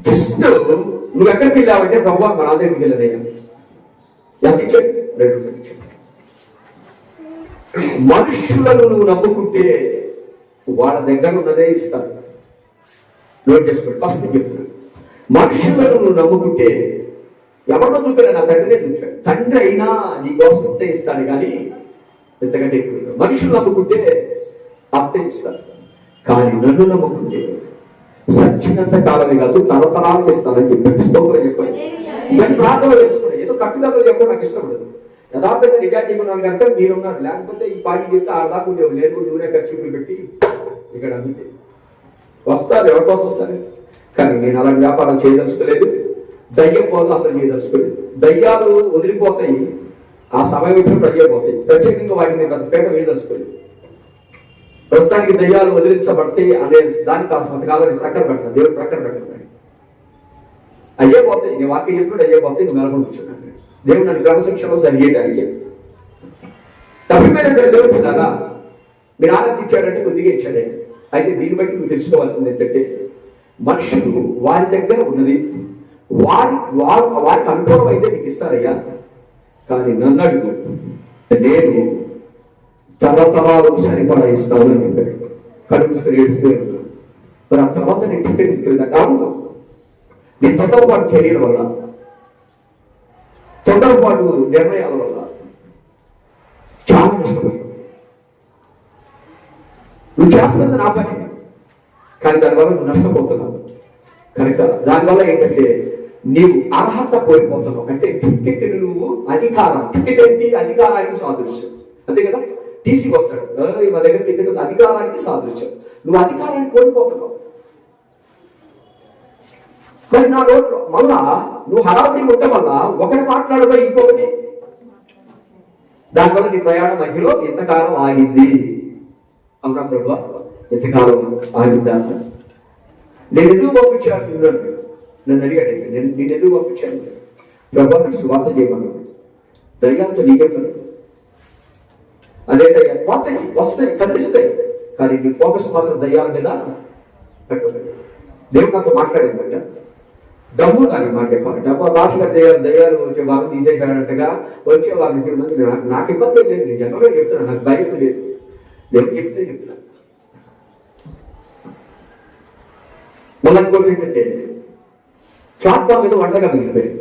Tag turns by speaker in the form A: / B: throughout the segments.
A: First నువ్వు ఎక్కడికి వెళ్ళావంటే ప్రభు మన దగ్గరికి వెళ్ళదయ్యా. ఎంత ఇచ్చాడు? 2 రూపాయలు ఇచ్చాడు. మనుషులను నువ్వు నమ్ముకుంటే వాళ్ళ దగ్గర ఉన్నదే ఇస్తాడు. నోట్ చేసుకోండి. ఫస్ట్ చెప్తున్నాను, మనుషులను నువ్వు నమ్ముకుంటే ఎవరినో చూపాడు, నా తండ్రినే చూపాడు. తండ్రి అయినా నీ కోసం అంతే ఇస్తాడు, కానీ ఎంతకంటే ఎక్కువ. మనుషులు నమ్ముకుంటే అంతే ఇస్తాడు, కానీ నన్ను నమ్ముకుంటే సచ్చినంత కాలమే కాదు తరతరాలకు ఇస్తానని చెప్పి స్తోత్రం చెప్పాను. ఇవన్నీ ప్రార్థనలు తెలుసుకోండి. ఏదో కట్టుదలలో చెప్పడం నాకు ఇష్టపడదు. యథార్థంగా నిజాయితీగా ఉన్నాను కనుక మీరున్నారు. లేకపోతే ఈ పార్టీ చెప్తే ఆడదాకా ఉండేవి లేదు. నూనె ఖర్చులు పెట్టి ఇక్కడ అమ్మితే వస్తారు, ఎవరి కోసం వస్తారు. కానీ నేను అలాంటి వ్యాపారాలు చేయదలుచుకోలేదు. దయ్యం పోతే అసలు చేయదలుచుకోలేదు. దయ్యాలు వదిలిపోతాయి, ఆ సమయం వచ్చినప్పుడు అయ్యపోతాయి. ప్రత్యేకంగా వాటిని నేను పేట వేయదలుచుకోలేదు. ప్రస్తుతానికి దయ్యాలు వదిలించబడతాయి అనే దానికి కొంతకాలం ప్రక్కన పెట్టాను. దేవుడు ప్రక్కన పెట్టాను. అయ్యే పోతాయి. నేను వాక్యం చెప్పినప్పుడు అయ్యే పోతాయి. నువ్వు నెలకొని కూర్చున్నాను. దేవుడు నన్ను క్రమశిక్షణలో సరి చేయడానికి తప్పిపోయిన దేవుడు కదా మీరు ఆనందించాడంటే కొద్దిగా ఇచ్చాడే. అయితే దీన్ని బట్టి నువ్వు తెలుసుకోవాల్సింది ఏంటంటే, మనుషులు వారి దగ్గర ఉన్నది వారికి అనుభవం అయితే నీకు ఇస్తారయ్యా, కానీ నన్ను అడుగు, నేను తరతరాలకు సరిపడా ఇస్తాను అని చెప్పాడు. కడుపుసుకుని ఏడుస్తూ మరి ఆ తర్వాత నేను టికెట్ తీసుకెళ్తాను. అవును, నీ తొందరపాటు చర్యల వల్ల, తొందరపాటు నిర్ణయాల వల్ల చాలా నష్టపోయావు. నువ్వు చేస్తున్నది నా పని, కానీ దానివల్ల నువ్వు నష్టపోతున్నావు. కనుక దానివల్ల ఏంటంటే నీవు అర్హత కోల్పోతున్నావు. అంటే టికెట్ నువ్వు అధికారం, టికెట్ ఏంటి? అధికారానికి సాదృశ్యం, అంతే కదా. టీసీ వస్తాడు, మా దగ్గర టికెట్ ఉంది, అధికారానికి సాదృశ్యం. నువ్వు అధికారాన్ని కోల్పోతున్నావు. మరి నా రోడ్లో మళ్ళా నువ్వు హడావుడి ఉండటం వల్ల ఒకటి మాట్లాడబోయి ఇంకొకటి, దానివల్ల నీ ప్రయాణం మధ్యలో ఎంతకాలం ఆగింది. అవునా ప్రభు, ఎంతకాలం ఆగిందా? నేను ఎందుకు పంపించాను? నన్ను అడిగాడు. నేను ఎందుకు పంపించాను? ప్రభు నాకు స్వార్థ చేయమన్నాడు. దయ్యాలతో నీకే పని. అదేంటయ్యా, పోతాయి, వస్తాయి, కనిపిస్తాయి, కానీ నీ ఫోకస్ మాత్రం దయ్యాల మీద పెట్టలేదు. దేవుడు నాతో మాట్లాడిందంట. దమ్ము కానీ మాట డబ్బా భాషగా దయ్యాలు వచ్చే భాగం తీసేయగలనట్టుగా వచ్చే వాళ్ళకి మంది నాకు ఇబ్బంది లేదు. నేను జనరల్గా చెప్తున్నాను, నాకు భయం లేదు. దేవుడు చెప్తున్నా. మళ్ళీ ఇంకోటి ఏంటంటే, ప్లాట్ఫామ్ మీద వంటగా మిగిలిపోయాయి.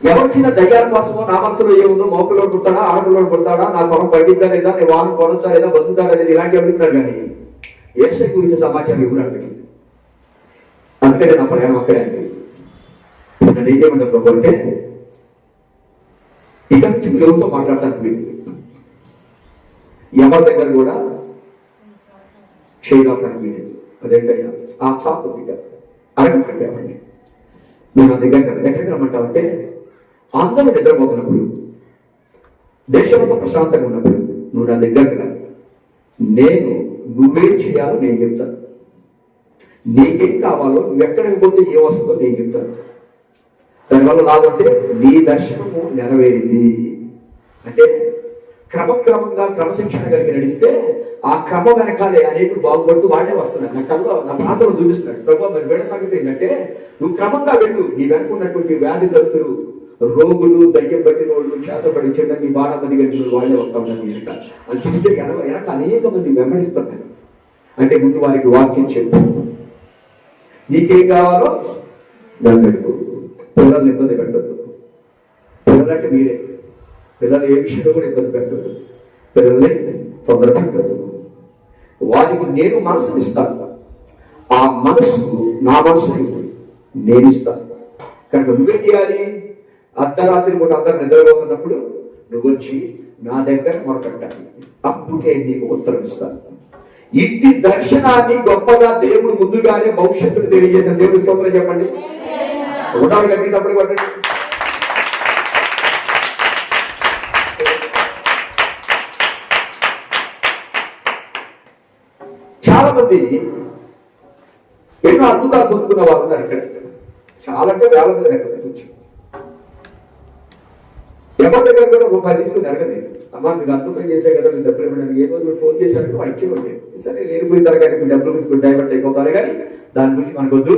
A: ఎవరిచ్చిన దయ్యాల కోసమో నా మనసులో ఏముందో, మౌకలోడు పుడతాడా, ఆడపిల్లోడు పుడతాడా, నా పొలం పండిద్దా లేదా, నేను వాహనం కొనొచ్చా లేదా, బతుకుతాడా లేదా, ఇలాంటివి అడుగుతున్నారు. కానీ ఏసై గురించి సమాచారం ఇవ్వడం అడిగింది. అందుకనే నా ప్రయాణం అక్కడే అండి. నన్ను ఏమంటే ప్రభు అంటే, ఇక నుంచి మీరు ఎవరితో మాట్లాడతాను, మీరు ఎవరి దగ్గర కూడా చేయగలటానికి వీలేదు. అదేంటయ్యా, ఆ చాపు దగ్గర అడగకండి ఎవరిని. నువ్వు నా దగ్గర ఎక్కడికి రమ్మంటావంటే, అందరూ నిద్రపోతున్నప్పుడు, దేశంతో ప్రశాంతంగా ఉన్నప్పుడు నువ్వు నా దగ్గరకు రా. నేను నువ్వేం చేయాలో నేను చెప్తాను. నీకేం కావాలో, నువ్వు ఎక్కడికి పోతే ఏ వస్తుందో నేను చెప్తాను. దానివల్ల లాభంటే నీ దర్శనము నెరవేరింది. అంటే క్రమక్రమంగా క్రమశిక్షణ కలిగి నడిస్తే ఆ క్రమ వెనకాలే అనేకులు బాగుపడుతూ వాళ్ళే వస్తున్నారు. నా కళ్ళలో, నా ప్రాంతంలో చూపిస్తున్నాడు ప్రభు. మరి వేడ సంగతి ఏంటంటే, నువ్వు క్రమంగా వెళ్ళు. నీ వెనుకున్నటువంటి వ్యాధిగ్రస్తులు, రోగులు, దయ్యం పట్టిన వాళ్ళు, చేతపడి చిన్న నీ బాణ మంది కలిగిన వాళ్ళే వస్తా ఉన్నారు. వెనక అని చూస్తే వెనక అనేక మంది వెంబడిస్తున్నారు. అంటే ముందు వారికి వాక్యం చెప్పు, నీకేం కావాలో దాన్ని పెట్టు. పిల్లల్ని ఇబ్బంది పెట్టద్దు. పిల్లలంటే మీరే. పిల్లలు ఏ విషయంలో కూడా ఇబ్బంది పెట్టద్దు. పిల్లల్ని తొందర పెట్టద్దు. వారికి నేను మనసుని ఇస్తాను. ఆ మనసు నా మనసు నేను ఇస్తాను. కనుక నువ్వేం చేయాలి? అర్ధరాత్రి పూట అందరు నిద్రపోతున్నప్పుడు నువ్వు వచ్చి నా దగ్గర మొరపెట్టాలి. అప్పుడు నేను నీకు ఉత్తరం ఇస్తాను. ఇంటి దర్శనాన్ని గొప్పగా దేవుడు ముందుగానే భవిష్యత్తును తెలియజేసిన దేవుడు స్తోత్రం చెప్పండి. ఒకటారు గట్టి సప్పుడు కొట్టండి. చాలా మంది ఎన్నో అద్భుతాలు పొందుకున్న వారు ఉన్నారు ఇక్కడ. చాలా అంటే వేల మీద లెక్క పెట్టచ్చు. ఎవరి దగ్గర కూడా రూపాయి తీసుకుని అడగలేదు. అమ్మా మీకు అద్భుతం చేసే కదా, మీరు డబ్బులు ఇవ్వడానికి ఏ రోజు మీరు ఫోన్ చేశారంటే వాళ్ళు ఇచ్చి ఉండేది. సరే లేనిపోయిన తరగతి మీ డబ్బులు గురించి డైవర్ట్ అయిపోతారు, కానీ దాని గురించి మనకు వద్దు.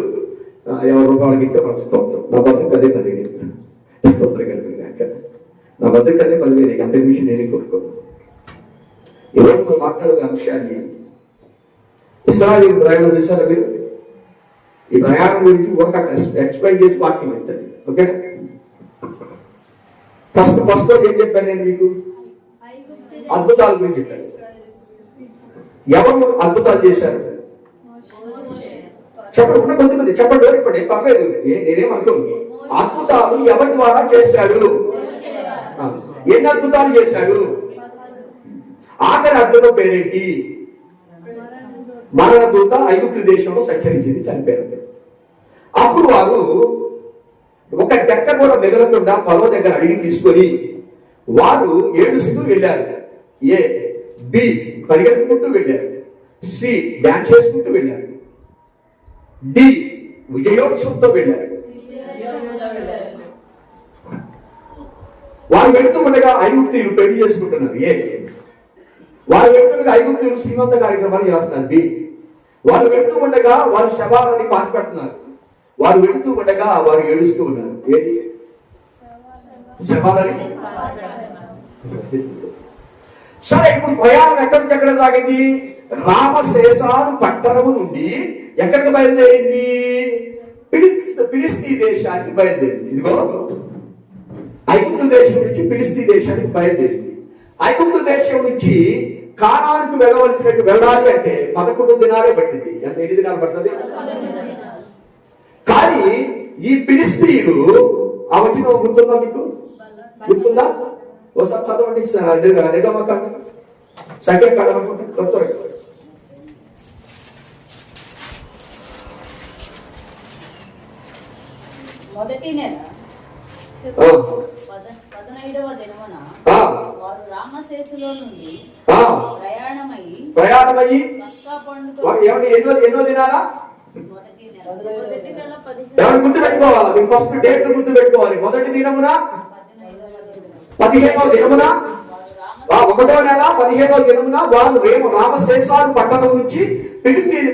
A: ఎవరి రూపాయలకి ఇస్తే మనకు స్తోత్రం. నా బతుకు అదే 10,000 స్తోత్రం కలిగినాక నా బతుకు అదే 10,000. అంత విషయం నేను కోరుకోను. ఈరోజు మనం మాట్లాడే అంశాన్ని ఇశ్రాయేలు ప్రయాణం చేశారా మీరు? ఈ ప్రయాణం గురించి ఒక ఎక్స్ప్లెయిన్ చేసి వాక్యం చెప్తాను. ఓకే, ఫస్ట్ ఏం చెప్పాను నేను మీకు? అద్భుతాల గురించి చెప్పాను. ఎవరు అద్భుతాలు చేశారు చెప్పండి. ఉన్న కొద్దిమంది చెప్పండి, ఇప్పుడు పర్లేదు, నేనేమనుకోను. అద్భుతాలు ఎవరి ద్వారా చేశాడు? ఎన్ని అద్భుతాలు చేశాడు? ఆఖరి అద్భుతం పేరేంటి? మరణ దూత ఐగుప్తు దేశంలో సంచరించింది, చనిపోయారు. అప్పుడు వారు ఒక డెక్క కూడా మిగలకుండా పొలం దగ్గర అడిగి తీసుకొని వారు ఏడుస్తూ వెళ్ళారు. ఏ, బి పరిగెత్తుకుంటూ వెళ్ళారు, సి డాన్స్ చేసుకుంటూ వెళ్ళారు, డి విజయోత్సవంతో వెళ్ళారు. వారు వెళుతూ ఉండగా ఐగుప్తీయులు పెళ్లి చేసుకుంటున్నారు. ఏ, వారు వెళ్తుండగా ఐగుప్తీయులు శ్రీమంత కార్యక్రమాలు చేస్తున్నారు. బి, వారు వెళుతూ ఉండగా వారు శవాలని పాతి పెడుతున్నారు. వారు వెళుతూ ఉండగా వారు ఏడుస్తూ ఉన్నారు. ఏది? శవాలని. సరే, ఇప్పుడు ప్రయాణం ఎక్కడి నుంచి ఎక్కడ సాగింది? రామశేషాను పట్టణము నుండి ఎక్కడికి బయలుదేరింది? ఫిలిస్తీ దేశానికి బయలుదేరింది. ఇదిగో ఐగుప్తు దేశం నుంచి ఫిలిస్తీ దేశానికి బయలుదేరింది. ఐగుప్తు దేశం నుంచి కానానుకు వెళ్ళాలి అంటే 11 దినాలే పట్టింది. ఎంత? 8 దినాలు పడుతుంది. కానీ ఈ ఫిలిస్తీయులు ఆ వచ్చిన గుర్తుందా మీకు? గుర్తుందా? ఒకసారి చదవండి. నిర్గమకాండ సంఖ్యాకాండం అనుకుంటే త్వరగా.
B: మొదటి నెల 15వ దినమున వారు రామశేషులో నుండి ప్రయాణమయ్యి పస్కా పండుగ
A: ఎన్నో దినాలా? గుర్తు పెట్టుకోవాలి. మీరు ఫస్ట్ డేట్ గుర్తు పెట్టుకోవాలి. మొదటి దినమున 15వ దినమున 1వ నెల 15వ దినమున వారు రామశేషాను పట్టణం నుంచి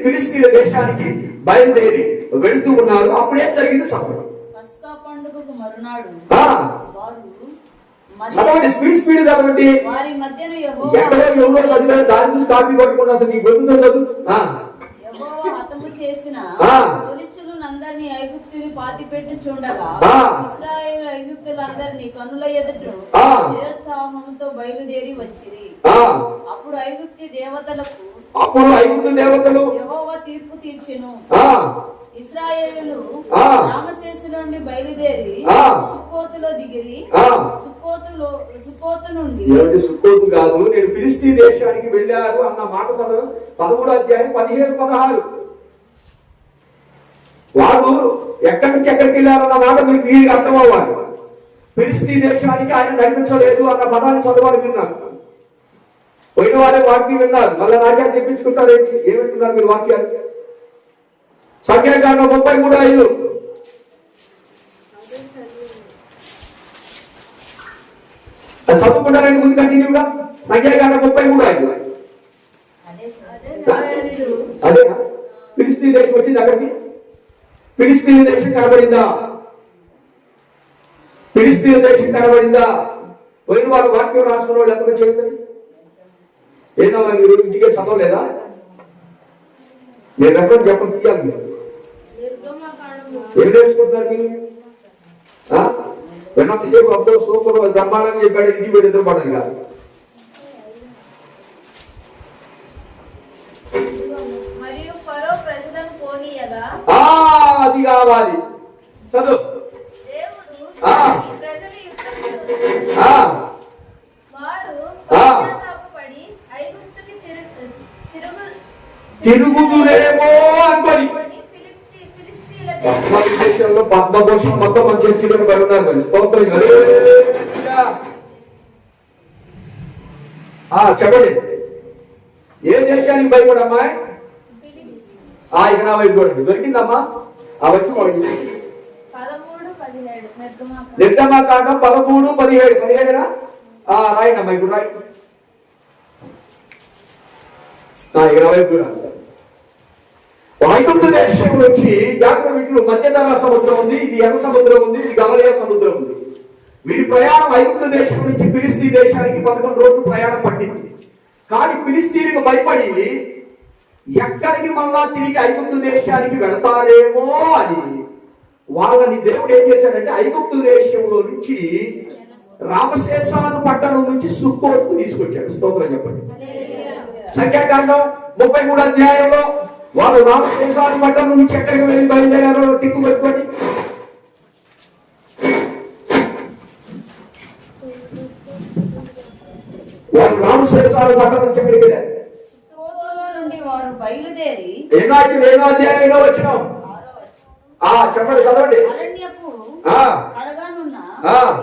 A: ఫిలిస్తీయుల దేశానికి బయలుదేరి వెళ్తూ ఉన్నారు. అప్పుడేం జరిగింది చెప్పండి.
B: పస్కా పండుగకు మరునాడు
A: చదవండి, స్పీడ్ చదవండి.
B: వారి మధ్యన
A: ఎక్కడో ఎవరో చదివారు, దాని చూసి కాపీ కొట్టుకుంటా. అసలు నీకు గుర్తుందో చదువు.
B: యెహోవా హతము చేసిన తొలిచులందరినీ ఐగుప్తుని పాతిపెట్టి చూడగా ఇశ్రాయేలు ఐగుప్తులందరినీ కన్నుల ఎదుట జయోత్సాహంతో బయలుదేరి వచ్చిరి. అప్పుడు ఐగుప్తు దేవతలు యెహోవా తీర్పు తీర్చెను. ఇశ్రాయేలు రామశేషు నుండి బయలుదేరి సుక్కోతులో దిగిరి. సుక్కోతు నుండి
A: సుక్కోతు కాదు, నేను ఫిలిస్తీ దేశానికి వెళ్ళారు అన్న మాట చదువు 13వ అధ్యాయం 15-16. వారు ఎక్కడి నుంచి ఎక్కడికి వెళ్ళారన్న మాట మీరు క్లియర్గా అర్థం అవ్వాలి. ఫిలిస్తీ దేశానికి ఆయన నడిపించలేదు అన్న పదాన్ని చదవాలి. విన్నారు, పోయిన వారే వాక్యం విన్నారు. మళ్ళీ రాజ్యాన్ని తెప్పించుకుంటారు. ఏమంటున్నారు మీరు వాక్యాలు? సంఖ్యాకాండం 33:5. చదువుకుంటారని ముందు కంటిన్యూగా. సంఖ్యాకాండం 33:5. అదేనా? ఫిలిస్తీ దేశం వచ్చింది. అక్కడికి ఫిలిస్తీన్ దేశం కనబడిందా? ఫిలిస్తీన్ దేశం కనబడిందా? పోయిన వాళ్ళు వాక్యం రాసుకున్న వాళ్ళు ఎంతగా చెబుతారు? ఏదో మీరు ఇంటికే చదవలేదా? నేను రెఫరెన్స్ చెప్పని తీయాలి. మీరు ఏం నేర్చుకుంటున్నారు? మీరు ఎంతసేపు అప్పుడు సూపర్ బ్రహ్మాండంగా చెప్పాడు, ఇంటికి పోయి ఎదురుపడదు కాదు. అది కావాలి. చదువు. తిరుగుదురేమో అనుకోని దేశంలో పద్మభూషణ మొత్తం మన చర్చిలో పడున్నారు. మరి స్తోత్రం. చెప్పండి, ఏ దేశానికి భయపడమ్మా? ఇక నా వైపు చూడండి. దొరికిందమ్మా. ఆ వచ్చి నిర్గమాకాండం 13:17. 17 రాయండి ఇప్పుడు రాయి. 20 కూడా. ఐగుప్తు దేశం నుంచి జాగ్రత్త వీటిలో మధ్యధరా సముద్రం ఉంది, ఇది ఎర్ర సముద్రం ఉంది, ఇది గలిలయ సముద్రం ఉంది. వీరి ప్రయాణం ఐగుప్తు దేశం నుంచి ఫిలిస్తీ దేశానికి 11 రోజులు ప్రయాణం పట్టింది. కానీ ఫిలిస్తీన్లకు భయపడి ఎక్కడికి మళ్ళా తిరిగి ఐగుప్తు దేశానికి వెళతారేమో అని వాళ్ళని దేవుడు ఏం చేశాడంటే ఐగుప్తు దేశంలో నుంచి రామశేషాను పట్టణం నుంచి సుక్కోతుకు తీసుకొచ్చాడు. స్తోత్రం చెప్పండి. సంఖ్యాకాండం 33 అధ్యాయంలో వాళ్ళు రామశేషాను పట్టణం నుంచి ఎక్కడికి వెళ్ళి బయలుదేరారో టిక్కు పెట్టుకోండి. వాళ్ళు రామశేషాను పట్టణం నుంచి ఎక్కడికి వెళ్ళారు?
B: నుండి వారు బయలుదేరి
A: ఏదో అధ్యాయంలో వచ్చినాం. చెప్పండి, చదవండి.
B: అరణ్యపు అడగానున్న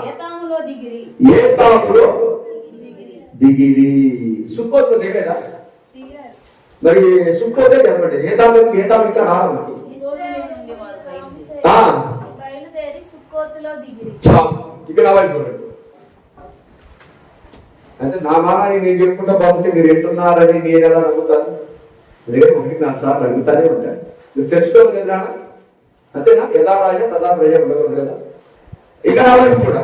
B: ఏతాములో దిగిరి.
A: ఏతాములో దిగిరి. సుక్కోతులో దిగలేదా? మరి సుక్కోతే చెప్పండి. ఏతాము ఇంకా రావాలి.
C: బయలుదేరి సుక్కోతులో దిగిరి.
A: ఇక్కడ రావాలి. అంటే నా మానాన్ని నేను చెప్పుకుంటా బాగుంటే మీరు ఎంటున్నారని నేను ఎలా నమ్ముతాను? లేదు, 1-4 సార్లు అడుగుతానే ఉంటాను. మీరు తెలుసుకోవాలి కదా. అంతేనా? యథా రాజా తదా ప్రజ ఉండకూడదు కదా. ఇక రావాలి కూడా.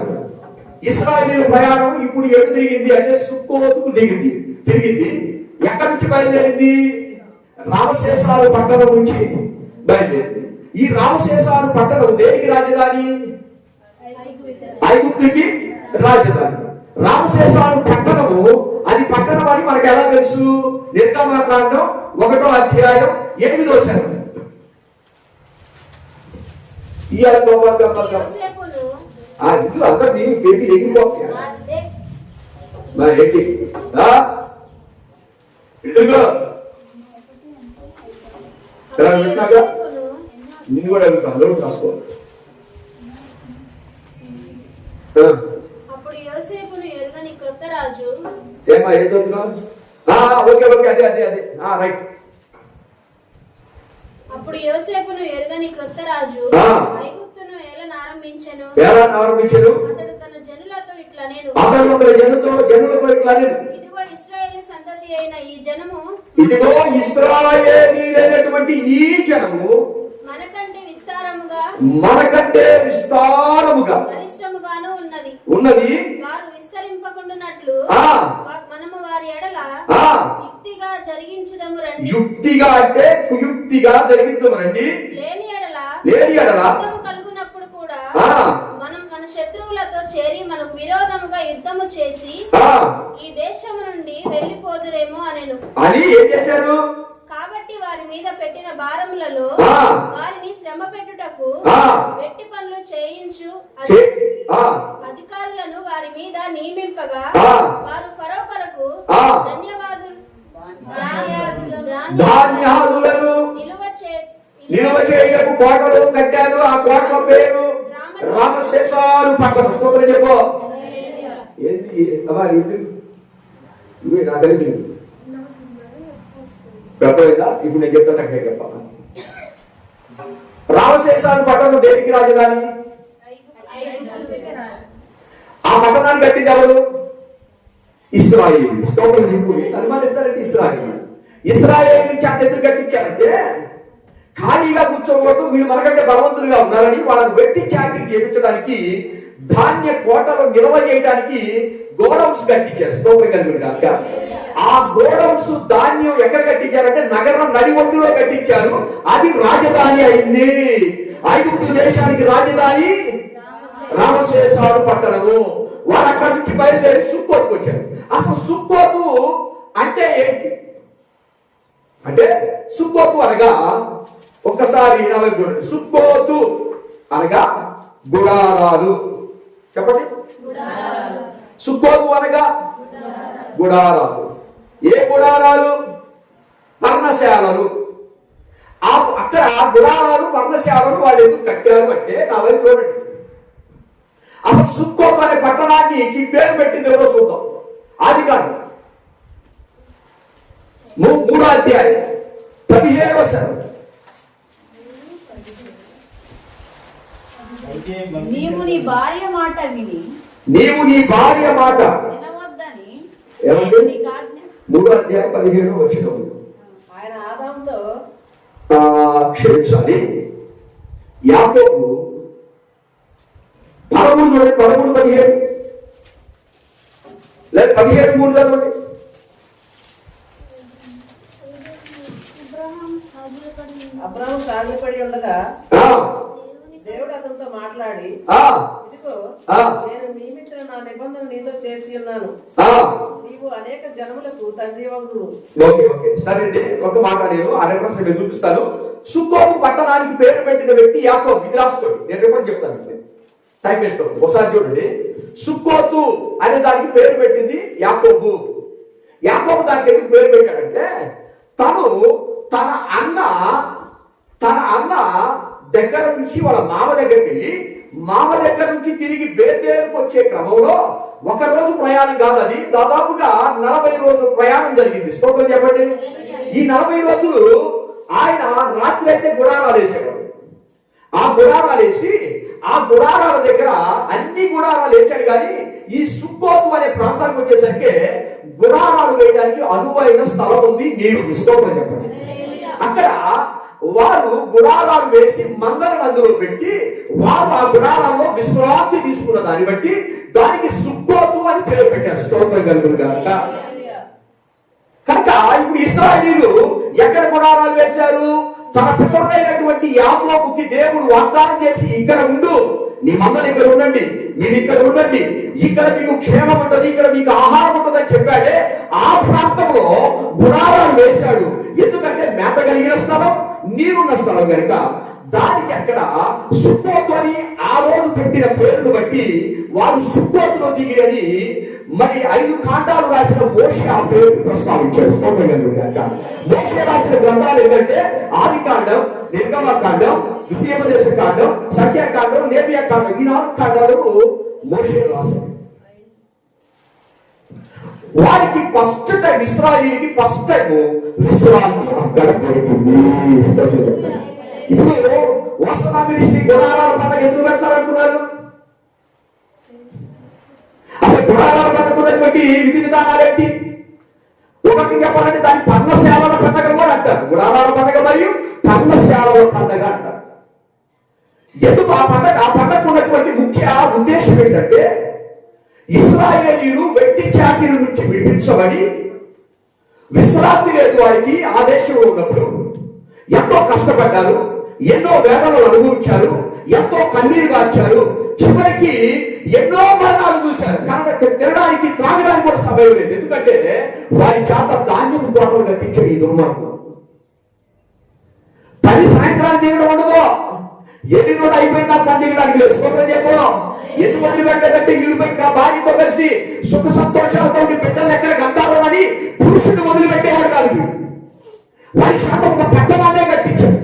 A: ఇశ్రాయేలు ప్రయాణం ఇప్పుడు ఎటు తిరిగింది అంటే సుక్కోతుకు తిరిగింది. ఎక్కడి నుంచి బయలుదేరింది? రామశేషాలు పట్టణం నుంచి బయలుదేరింది. ఈ రామశేషాలు పట్టణం దేనికి రాజధాని? ఐగుప్తుకి రాజధాని. రామశేషాలు పట్టణము అది పట్టణం అని మనకు ఎలా తెలుసు? నిర్గమకాండం 1వ అధ్యాయం 8వ వచనం. ఇవాళ అంతా నేను పేరు ఎగిరిపోతా మరి ఏంటి ఇదిగో పెట్టినాక నిన్ను కూడా అడుగుతాను. అందరూ రాసుకోవాలి.
C: అప్పుడు యోసేపును ఎరుగని క్రొత్త రాజు
A: ఏమా ఏం చదువుతున్నావు? ఓకే అదే రైట్.
C: అప్పుడు యోసేపును ఎరుగని క్రొత్త రాజు ఐగుప్తును ఏలనారంభించెను. అతడు తన జనులతో ఇట్లా నేను ఇదిగో ఇశ్రాయేలు సంతతి అయిన ఈ జనము
A: ఇశ్రాయేలీలైనటువంటి ఈ జనము
C: మనకంటే
A: విస్తారముగా
C: బలిష్టముగాను
A: ఉన్నది.
C: వారు విస్తరింపకుండునట్లు మనము వారి ఎడల యుక్తిగా జరిగించుదము రండి.
A: యుక్తిగా అంటే కుయుక్తిగా జరిగిద్దాము రండి.
C: లేని ఎడల యుద్ధము కలుగునప్పుడు కూడా మనం మన శత్రువులతో చేరి మనకు విరోధముగా యుద్ధము చేసి ఈ దేశము నుండి వెళ్లిపోదురేమో
A: అని ఏం చేశారు?
C: కాబట్టి వారి మీద పెట్టిన భారములలో వారిని శ్రమ పెట్టుటకు వెట్టి పనులు చేయించు అధికారులను వారి మీద నియమింపగా వారు ఫరో కొరకు
A: ధాన్యాదులను నిలువ చేయుటకు కోటలు కట్టారు. ఆ కోటల పేరు రామశేషాలు పట్టణం. స్తోత్రం చెప్పు. ఏంది నాకు తెలియదు. చెప్పలేదా? ఇప్పుడు నేను చెప్తాను. అక్కడే చెప్పాలి. రామశేషాలు పట్టణం దేనికి రాజధాని? ఆ పట్టణాన్ని కట్టింది ఎవరు? ఇశ్రాయేలు. స్తోత్రం చెప్పు. అనుమానిస్తారంటే ఇశ్రాయేలు నుంచి అంత ఎందుకు కట్టించారంటే ఖాళీగా కూర్చోకూడదు, వీళ్ళు మనకంటే బలవంతులుగా ఉన్నారని వాళ్ళని వెట్టి చాకరీ చేయించడానికి, ధాన్య కోటలో నిల్వ చేయడానికి గోడౌన్స్ కట్టించారు. స్తోత్రం కలుగుగాక. ఆ గోడౌన్స్ ధాన్యం ఎక్కడ కట్టించారంటే నగరం నడిఒడ్డులో కట్టించారు. అది రాజధాని అయింది. ఐగుప్తు దేశానికి రాజధాని రామశేషాలు పట్టణము. వారు అక్కడి నుంచి బయలుదేరి సుక్కోతుకు వచ్చారు. అసలు సుక్కోతు అంటే ఏంటి అంటే సుక్కోతు అనగా ఒక్కసారి చూడండి. సుక్కోతు అనగా గుడారాలు. చెప్పండి. సుక్కోతు అనగా గుడారాలు. ఏ గుడారాలు? పర్ణశాలలు. అక్కడ గుడారాలు పర్ణశాలలు వాళ్ళు ఎందుకు కట్టారు అంటే నా వైపు చూడండి. అసలు సుక్కోతు అనే పట్టణానికి పేరు పెట్టింది ఎవరో చూద్దాం. ఆదికాండం 3వ అధ్యాయం 17వ వచనం.
B: నీవు నీ భార్య మాట విని
A: నీవు నీ భార్య మాట
B: వినవద్దని
A: ఏమండి?
B: నేను నీకు ఆజ్ఞ
A: 3:15
D: ఆయన ఆదాముతో
A: క్షమించాలి. యాకోబు 13:15 లేదా 17:3 చదవండి.
D: అబ్రాహం సాగిపడి ఉండగా
A: ఆ,
D: దేవుడు అతనితో మాట్లాడి,
A: ఆ,
D: ఇదిగో
A: ఆ.
D: నేను నియమించిన నా నిబంధన నీతో చేసి ఉన్నాను,
A: ఆ.
D: నీవు అనేక జనములకు తండ్రి వగుదువు.
A: ఓకే ఓకే సరే అండి, ఒక మాట నేను ఆ రెఫరెన్స్ నేను చూపిస్తాను. సుక్కోతు పట్టణానికి పేరు పెట్టిన వ్యక్తి యాకోబు. ఇది రాసుకోండి, నేను రెఫరెన్స్ చెప్తాను మీకు. టైం వేస్ట్ అవుతుంది. ఒకసారి చూడండి. సుక్కోతు అనే దానికి పేరు పెట్టింది యాకోబు. యాకోబు దానికి ఎందుకు పేరు పెట్టాడంటే తను తన అన్న దగ్గర నుంచి వాళ్ళ మామ దగ్గరికి వెళ్ళి మామ దగ్గర నుంచి తిరిగి బేతేలుకు వచ్చే క్రమంలో ఒక రోజు ప్రయాణం కాదు, అది దాదాపుగా 40 రోజులు ప్రయాణం జరిగింది. స్తోత్రం చెప్పండి. ఈ 40 రోజులు ఆయన రాత్రి అయితే గుడారాలు వేసేవాడు. ఆ గుడారాలు వేసి ఆ గుడారాల దగ్గర అన్ని గుడారాలు వేసాడు. కానీ ఈ సుక్కోతు అనే ప్రాంతానికి వచ్చేసరికి గుడారాలు వేయడానికి అనువైన స్థలం ఉంది, నీరు. స్తోత్రం చెప్పండి. అక్కడ వారు గుడారాలు వేసి మందలను అందులో పెట్టి వారు ఆ గుడారాల్లో విశ్రాంతి తీసుకున్న దాన్ని బట్టి దానికి సుక్కోతు అని పేరు పెట్టారు. స్తోత్రం కలుగును గాక. కనుక ఇప్పుడు ఇశ్రాయేలీయులు ఎక్కడ గుడారాలు వేశారు? తన పితరుడైనటువంటి యాకోబుకి దేవుడు వాగ్దానం చేసి, ఇక్కడ ఉండు, నీ మందలు ఇక్కడ ఉండండి, మీరు ఇక్కడ ఉండండి, ఇక్కడ మీకు క్షేమం ఉంటుంది, ఇక్కడ మీకు ఆహారం ఉంటుందని చెప్పాడే. ఆ ప్రాంతంలో గుడారాలు వేశాడు. ఎందుకంటే మేత కలిగిన స్థలం, నీరున్న స్థలం కనుక దానికి అక్కడ సుక్కోతు అని ఆ రోజు పెట్టిన పేరును బట్టి వారు సుక్కోతులో దిగి అని మరి 5 ఖండాలు రాసిన మోషే ఆ పేరు ప్రస్తావించాడు. మోషే రాసిన గ్రంథాలు ఏంటంటే ఆదికాండం, నిర్గమకాండం, ద్వితీయోపదేశ కాండం, సంఖ్యాకాండం, లేవియా కాండం. ఈ 4 ఖండాలు మోషే రాశాడు. వారికి ఫస్ట్ టైం, ఇశ్రాయేలుకి ఫస్ట్ టైం విశ్రాంతి అక్కడ దొరికింది. ఇప్పుడు వసన మినిస్ట్రీ గుడారాల పండుగ ఎందుకు పెడతారనుకున్నారు? అసలు గుడారాల పండుగ విధి విధానాలు ఏంటి? ఒకటి చెప్పాలంటే దాని పర్ణశాలల పండుగ కూడా అంటారు. గుడారాల పండుగ మరియు పర్ణశాలల పండుగ అంటారు. ఎందుకు ఆ పండుగ ఉన్నటువంటి ముఖ్య ఉద్దేశం ఏంటంటే ఇశ్రాయేలీయులు వెట్టి చాకిరి నుంచి విడిపించబడి విశ్రాంతి లేదు వారికి. ఆ దేశంలో ఉన్నప్పుడు ఎంతో కష్టపడ్డారు, ఎన్నో వేదనలు అనుభవించారు, ఎంతో కన్నీరు గార్చారు, చివరికి ఎన్నో మరణాలు చూశారు. కాబట్టి తినడానికి త్రాగడానికి కూడా సమయం లేదు. ఎందుకంటే వారి చేత ధాన్యం తోటలు కట్టించాడు ఈ దుర్మార్గం. 10 సాయంత్రాలు దిగడం ఉండదు, 7 రోజులు అయిపోయిందా పని దిగడానికి లేదు. స్వప్నం చెప్పడం ఎందుకు వదిలిపెట్టేదంటే వీడిపై భార్యతో కలిసి సుఖ సంతోషాలతో బిడ్డలు ఎక్కడ గంటారు అని పురుషుడు వదిలిపెట్టేవాడు కాదు. వారి శాతం ఒక పట్టణాన్నే కట్టించాడు.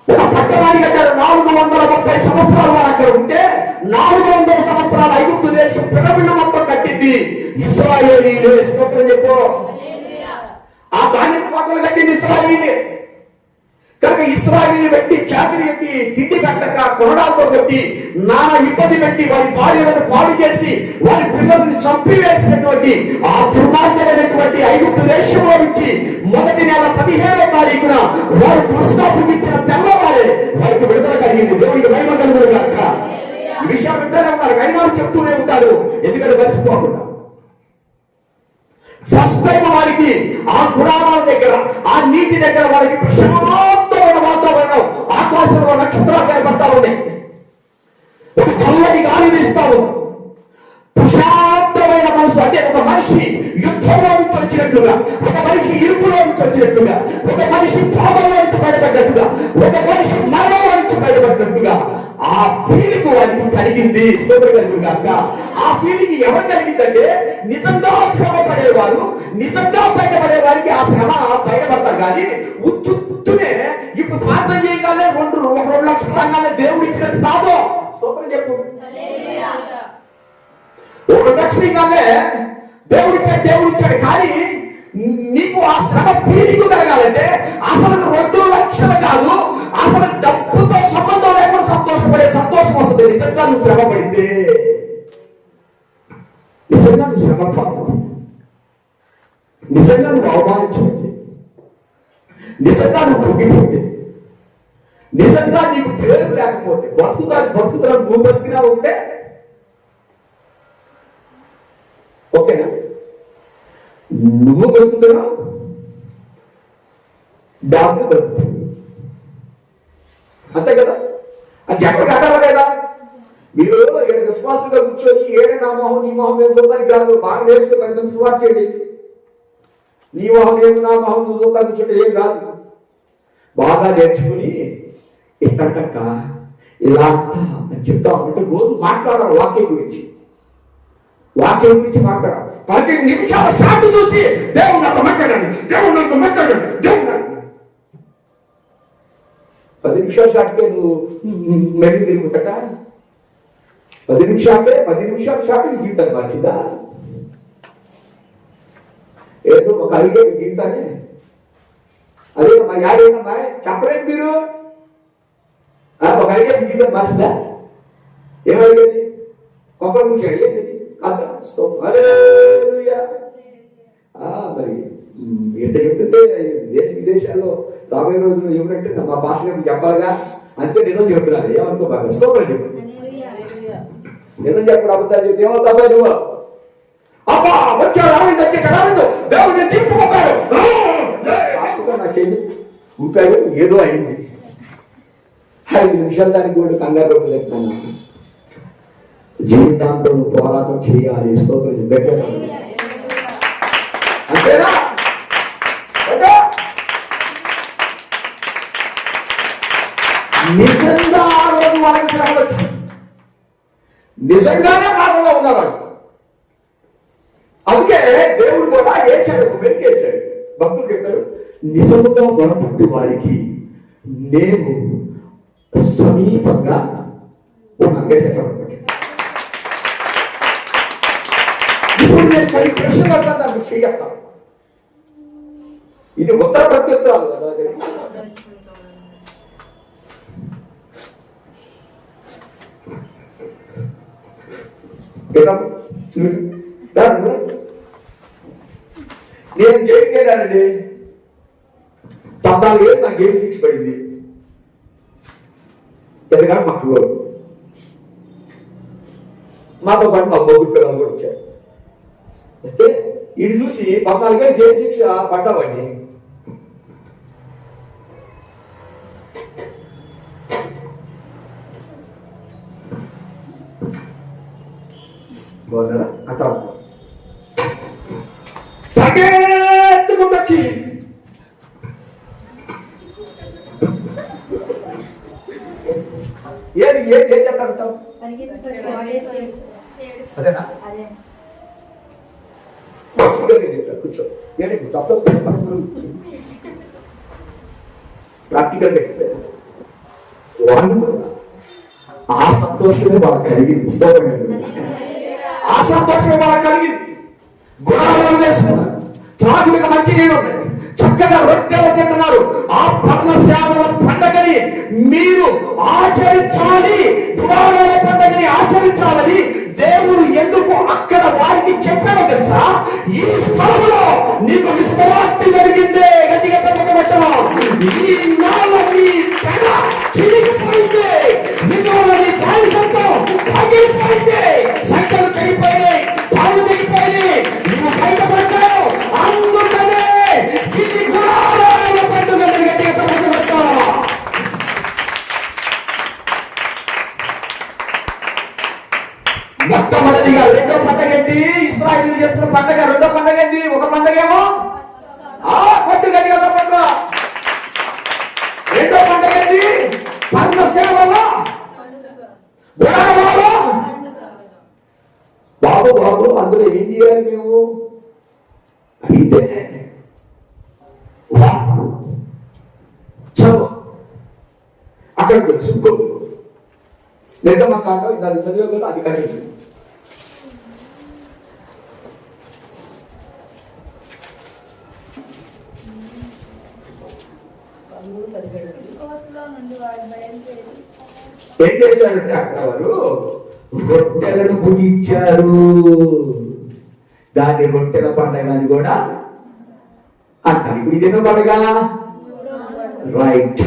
A: ఒక పట్టణాన్ని కట్టారు. 430 సంవత్సరాలు వారు అక్కడ ఉంటే 400 సంవత్సరాలు ఐగుప్తు దేశం పిరమిడ్లు మొత్తం కట్టింది ఇశ్రాయేలీయులే. స్తోత్రం చెప్పు. ఆ ధాన్యం కోటలు కట్టింది ఇశ్రాయేలీయులే. కనుక ఇశ్రాయేలీయులు పెట్టి చాకరీ పెట్టి తిండి కట్టక కొరడాలతో పెట్టి నానా ఇబ్బంది పెట్టి వారి భార్యలను పాడు చేసి వారి పిల్లలను చంపివేసినటువంటి ఆ దుర్మార్గమైనటువంటి ఐగుప్తు దేశంలో నుంచి మొదటి నెల 17వ తారీఖున వారు ప్రస్తాపించిన తెల్లవారే వారికి విడుదల కలిగింది. దేవుడికి మహిమ కలుగును గాక. ఈ విషయం వింటూనే ఉన్నారు, అయినా చెప్తూనే ఉంటారు, ఎందుకంటే మర్చిపోకుండా. ఫస్ట్ టైం వారికి ఆ గుడారాల దగ్గర, ఆ నీటి దగ్గర వారికి ప్రశాంతమైన వాతావరణం, ఆకాశంలో నక్షత్రాలు ఏర్పడతా ఉన్నాయి, ఒక చల్లని గాలి వీస్తావు, ప్రశాంతమైన మనసు. అంటే ఒక మనిషి యుద్ధంలో నుంచి వచ్చినట్లుగా, ఒక మనిషి ఇరుకులో నుంచి వచ్చినట్లుగా, ఒక మనిషి పాపంలో నుంచి బయటపడ్డట్టుగా, ఒక మనిషి మరణంలో నుంచి బయటపడ్డట్టుగా ఆ ఫీలింగ్ వారికి కలిగింది. స్తోత్రగాక. ఆ ఫీలింగ్ ఎవరు కలిగిందంటే నిజంగా శ్రమ పడేవారు, నిజంగా బయటపడే వారికి ఆ శ్రమ బయటపడతారు. కానీ ఉత్తునే ఇప్పుడు ప్రార్థన చేయగానే 2 లక్షల రంగాలే దేవుడు ఇచ్చినట్టు కాదు. స్తోత్రం చెప్పు. 1 లక్షలు ఇవ్వాలే దేవుడు ఇచ్చాడు. కానీ నీకు ఆ శ్రమ ఫీలింగ్ కలగాలంటే అసలు 2 లక్షలు కాదు, అసలు డబ్బుతో సంబంధం నువ్వు శ్రమ పడితే, నిజంగా నువ్వు శ్రమ పడితే, నిజంగా నువ్వు అవమానించబడితే, నిజంగా నువ్వు కృంగిపోతే, నిజంగా నీకు పేరు లేకపోతే, బతుకుతాను నువ్వు బతికినా ఉంటే ఓకేనా? నువ్వు బతుకుతున్నావు, డాక్టర్ బతుకుతున్నావు, అంతే కదా? అది ఎక్కడ కట్టాలి కదా? మీరు ఏడు విశ్వాసంగా కూర్చొని ఏడే నా మొహం నీ మొహం నేను చూడడానికి కాదు, బాగా నేర్చుకుని 10 మంది శుభార్త చేయండి. నీ మొహం నేను నా మొహం నువ్వు చూడడానికి కూర్చోండి ఏం కాదు. బాగా నేర్చుకుని ఇట్టక్క ఇలా అని చెప్తా ఉంటే రోజు మాట్లాడాలి వాక్యం గురించి మాట్లాడాలి. 15 నిమిషాల షాట్ చూసి దేవుడు నాతో మాట్లాడండి, దేవుడు నాతో మాట్లాడండి, దేవుడు 10 నిమిషాల షాట్కే నువ్వు మెరుగు తిరుగుతట. 10 నిమిషాల షాట్ నీ జీవితాన్ని మార్చిందా? ఏదో ఒక అడిగే మీ జీవితాన్ని అదే మా యాడేనమ్మా చెప్పలేదు మీరు. ఒక అడిగే మీ జీవితాన్ని మార్చిందా? ఏమడిగేది? కొబ్బరి గురించి అడిగేది మరి ఎంత చెప్తుంటే దేశ విదేశాల్లో రాబోయే రోజులు ఏమిటంటే మా భాష చెప్పాలిగా, అంతే నిజం చెప్తున్నాను. ఏమనుకో బాగా స్తోత్రం చెప్పండి. నిజం చెప్పడం అబద్ధాలు చెప్తే ఏమవుతావా నువ్వు? అబ్బా వచ్చాడు ఆవిడ వచ్చేసాడు దేవుడిని తీర్చిపోతాడు నా చెయ్యి ఊపాడు, ఏదో అయింది. 5 నిమిషాలు దానికి కూడా కంగారు పెట్టలేకపోయినా జీవితాంతం పోరాటం చేయాలి. స్తోత్రం పెట్టాడు అంతేనా? నిజంగా ఆ రోజు వాళ్ళకి రావచ్చు, నిజంగానే బాధలో ఉన్నవాడు. అందుకే దేవుడు కూడా వేసాడు, మెరికేశాడు. భక్తుడు చెప్పాడు, నిజముగా గొడపట్టి వారికి నేను సమీపంగా ఉన్నాను. ఇప్పుడు నేను కొన్ని ప్రశ్నలు అర్థం దానికి చెయ్యత్తాను. ఇది ఉత్తర ప్రత్యుత్తరాలు కదా. నేను జైలుకి వెళ్ళానండి, 14 ఏళ్ళు నాకు జైలు శిక్ష పడింది. ఎందుకంటే మా పిల్లలు మాతో పాటు మా బొగ్గు పిల్లలు కూడా వచ్చారు. వస్తే ఇది చూసి 14 ఏళ్ళు జైలు శిక్ష పడ్డామండి. బాగున్నారా? అట్లా పరిగెత్తుకుంటొచ్చి ఏది ఏది ఏం చెప్తారంటావు? అదేనా? కూర్చో ప్రాక్టికల్ వాళ్ళు ఆ సంతోషమే వాళ్ళకి కలిగింది. ఆ సంతోషమే వాళ్ళకి కలిగింది. గుణాలు వేసుకున్నారు, త్రాగుడికి మంచి నీళ్ళు ఉన్నాయి, చక్కగా రొట్టెలు తింటున్నారు. ఆ పర్ణశాలల పండగని మీరు ఆచరించాలి, గుణాల పండగని ఆచరించాలని దేవుడు ఎందుకు అక్కడ వారికి చెప్పాడో తెలుసా? ఈ స్థలంలో నీకు విశ్వాసం జరిగిందే, గట్టిగా చెప్పబట్టడం ఈ నాళ్ళని తెగ చిరిగిపోయింది, నిన్నోళ్ళని పాయసంతో పగిలిపోయింది, సంఖ్యలు తెగిపోయినాయి, తాళ్ళు తెగిపోయినాయి, నువ్వు బయటపడ్డావు. అందుకనే ఇది గుణాల పండుగ. గట్టిగా చెప్పబట్టడం మొట్టమొదటిగా రెండో పండగ ఏంటి? ఇశ్రాయేలు చేసిన పండగ. రెండో పండగ ఏంటి? ఒక పండగ ఏమో పట్టు గట్టిగా చెప్పండి. రెండో పండగ ఏంటి? పర్ణశాలలో గుడారాలలో. బాబు బాబు అందులో ఏం చేయాలి మేము అడిగితే చదువు అక్కడికి వచ్చి నిర్గమకాండం దాన్ని చదివే కదా అది కలిగింది.
C: సుక్కోతులో నుండి వారు బయలుదేరి
A: ఏం చేశారంటే అక్కడ వారు రొట్టెలను భుజించారు. దాన్ని రొట్టెల పండగ అని కూడా అంటారు. ఇప్పుడు ఇదేదో పండగ, రైట్.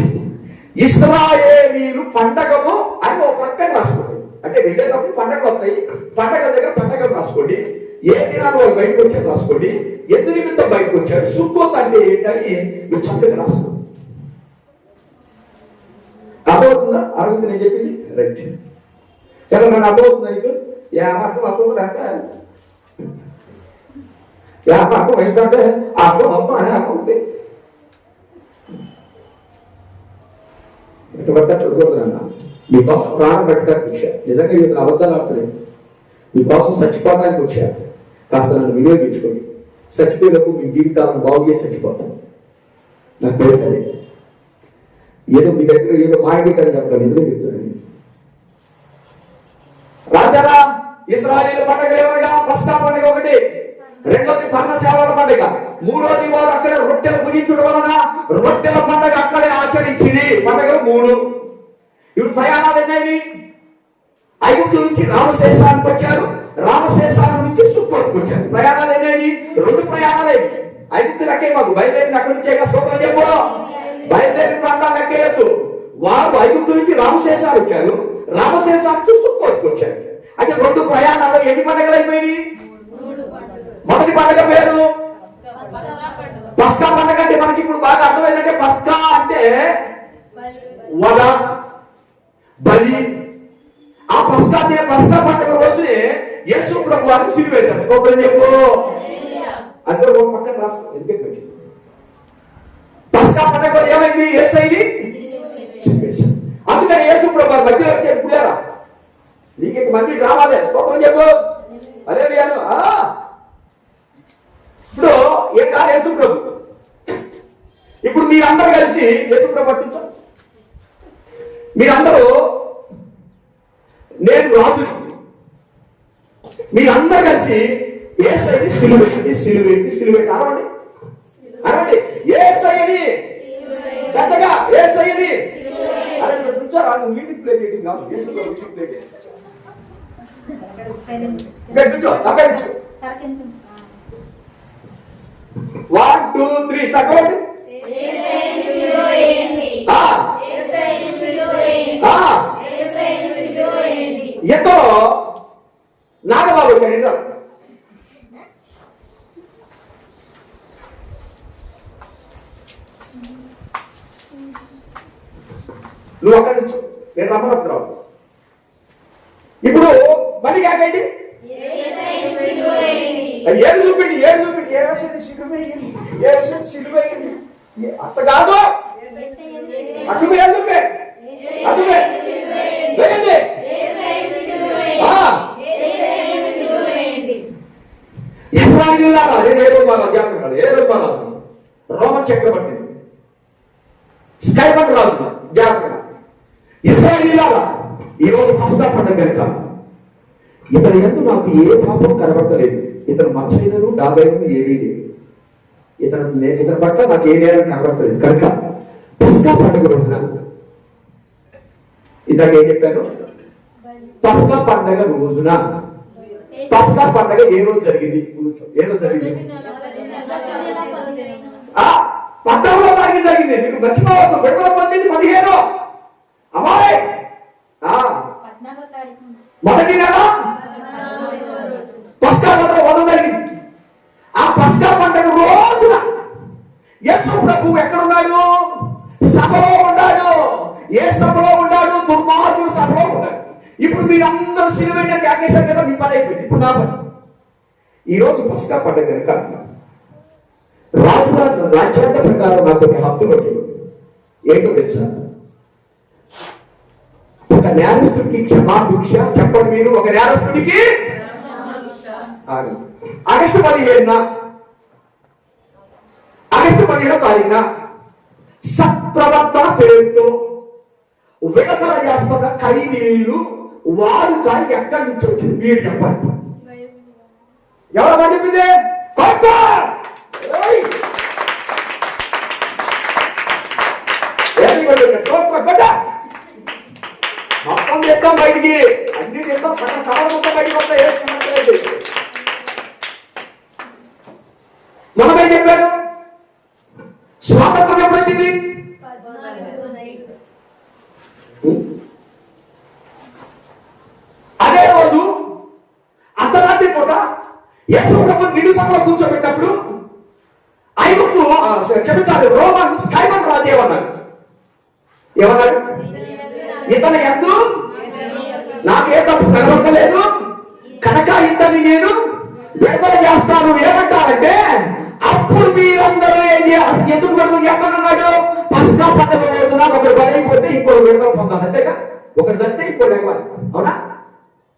A: ఇశ్రాయేలీయులు పండగము అని ఒక ప్రక్కన రాసుకోండి. అంటే వెళ్ళేటప్పుడు పండగలు వస్తాయి, పండగ దగ్గర పండగలు రాసుకోండి. ఏ దినాలు వాళ్ళు బయటకు వచ్చారు రాసుకోండి. ఎందు నిమిత్తం బయటకు వచ్చారు, సుక్కోత్ అంటే ఏంటని మీరు చక్కగా రాసుకోండి. అర్థమవుతుందా? అర్థం నేను చెప్పింది రైట్. ఎలా నన్ను అర్థమవుతుందా నీకు? అర్థం అర్థం అంటే అర్థం ఏంటంటే అర్థం అర్థం అనే అర్థం ఉంది. ఎటువంటి అడుగుతున్నా మీకోసం ప్రాణం పెట్టడానికి వచ్చా. నిజంగా ఇతను అబద్ధాలు ఆడతలేదు. మీకోసం చచ్చిపోవడానికి వచ్చా. కాస్త నన్ను వినియోగించుకోండి. చచ్చిపోయేటప్పుడు మీ జీవితాలను బాగు చేసి చచ్చిపోతాను. నాకు తెలియదు. ఏదో మీ దగ్గర ఏదో మాయబెట్టాలని చెప్పాలి. నిజమే చెప్తున్నాను. రాశారా? ఇశ్రాయేలీయుల పండుగ ఏమనగా పస్కా పండుగ ఒకటి, రెండోది పర్ణశాలల పండుగ, మూడోది వారు అక్కడ రొట్టెలు భుజించడం వలన రొట్టెల పండుగ అక్కడే ఆచరించింది. పండుగలు 3. ఇప్పుడు ప్రయాణాలు ఎన్నైవి? ఐగుప్తు నుంచి రామశేషానికి వచ్చారు, రామశేషాల నుంచి సుక్కోతుకు వచ్చారు. ప్రయాణాలు ఎన్నైవి? 2 ప్రయాణాలు. ఐగుప్తు లెక్కే మాకు బయలుదేరింది అక్కడి నుంచే స్తోత్రం చెప్పు. బయలుదేరిన ప్రాంతాలు లెక్కేయద్దు. వారు ఐగుప్తు నుంచి రామశేషాలు వచ్చారు, రామశేషాల నుంచి సుక్కోతుకు వచ్చారు. అంటే 2 ప్రయాణాలు ఎన్ని పండుగలు అయిపోయినాయి? మొదటి పండుగ పేరు పస్కా పండుగ. అంటే మనకి ఇప్పుడు బాగా అర్థమైందంటే పస్కా అంటే వద, బలి. ఆ పస్కా పండుగ రోజునే యేసు ప్రభు వారిని సిలువ వేశారు. స్తోత్రం చెప్పు. అందరూ ఒక పక్కన రాసుకో. ఎందుకంటే వచ్చింది పస్కా పండుగ ఏమైంది? యేసయ్యని అందుకని యేసు ప్రభు వారి మధ్యలో వచ్చే పుల్లారా నీకు మంది రావాలి. స్తోత్రం చెప్పు. అదే ఇప్పుడు ఏం కాదు యేసు ప్రభు. ఇప్పుడు మీరందరూ కలిసి యేసు ప్రభు పట్టించారు. మీరందరూ నేను రాజుని, మీరందరూ కలిసి యేసయ్యని సిలువేయండి, సిలువేయండి, సిలువేయండి అరవండి, అరవండి. యేసయ్యని పెద్దగా యేసయ్యని. అరే కూర్చోరా, నువ్వు మ్యూజిక్ ప్లే చేయడం కాదు. మ్యూజిక్ ప్లే చేయి. ఇక్కడ కూర్చో, అక్కడ కూర్చో. 1 2 3 స్టార్ట్ అవ్వండి. ఎంతో నాగబాబు వచ్చాడు. నువ్వు అక్కడి నుంచి నేను రమ్మనప్పుడు ఇప్పుడు మళ్ళీ కాకండి. ఏడు చూపిండి, ఏడు చూపిండి. అత్త కాదు అటు ఎందుకే అటువే వేయండి. ఇశ్రాయేలీయులారా, అదే ఏ రోజు జాతర, ఏ రోజు రోమన్ చక్రవర్తి స్కైబన్ రాజు జాతర. ఇశ్రాయేలీయులారా, ఈరోజు పస్కా పండుగ కనుక ఇతని ఎందు నాకు ఏ పాపం కనబడతలేదు. ఇతను మచ్చైనను డాబైనను ఏమీ లేదు. ఇతని పట్ల నాకు ఏ నేరం కనబడతలేదు కనుక పస్కా పండుగ రోజున ఇందాక ఏం చెప్పాను? పస్కా పండుగ రోజున. పస్కా పండుగ ఏ రోజు జరిగింది? ఏ రోజు జరిగింది? 14వ తారీఖు జరిగింది. మీకు మర్చిపోవద్దు. విడుదల పొందింది 15. అమ్మాయి మొదటి నెల పస్కా పండుగ మొదలు జరిగింది. ఆ పస్కా పండుగ రోజున యేసు ప్రభువు ఎక్కడున్నాడు? సభలో ఉన్నాడు. ఏ సభలో ఉన్నాడు? దుర్మార్గుల సభలో ఉన్నాడు. ఇప్పుడు మీరందరూ సిలువైన త్యాగేశారు కదా, మీ పని అయిపోయింది. ఇప్పుడు నా పని. ఈరోజు పస్కా పండుగ కనుక రాజ్యాంగ ప్రకారం నాకు కొన్ని హక్కులు ఉంటాయి. ఏంటో తెలుసా? ఒక నేరస్తుడికి క్షమాభిక్ష చెప్పండి మీరు. ఒక నేరస్తుడికి ఆగస్టు 15న ఆగస్టు 15వ తారీఖున సత్ప్రవర్తన పేరుతో విడుదల చేస్తున్న ఖైదీలు వాడుక ఎక్కడి నుంచి వచ్చింది మీరు చెప్పండి. ఎవరన్నా చెప్పింది? మొత్తం చేద్దాం బయటికి, అన్ని చేద్దాం, సగం కవర్ మొత్తం బయటికి వస్తాయి. వేసుకున్నట్లేదు. మనం ఏం చెప్పారు? స్వాతంత్రం ఎప్పుడు వచ్చింది? అదే రోజు అర్ధరాత్రి పూట యేసు ప్రభు నిండు సభలో కూర్చోబెట్టినప్పుడు ఐగుప్తు క్షమించాలి రోమన్ స్కైమన్ రాజు ఏమన్నాడు? ఇతని యందు నాకే తప్పు కనబడలేదు కనుక ఇతన్ని నేను విడుదల చేస్తాను. ఏమంటారంటే అప్పుడు మీరందరూ ఎందుకు విడుదల చేస్తానన్నాడు? పస్కా పండుగ రోజున ఒకరు బలైపోతే ఇంకోటి విడుదల పొందాలి. అంతేగా, ఒకటి చస్తే ఇంకోటి ఇవ్వాలి. అవునా?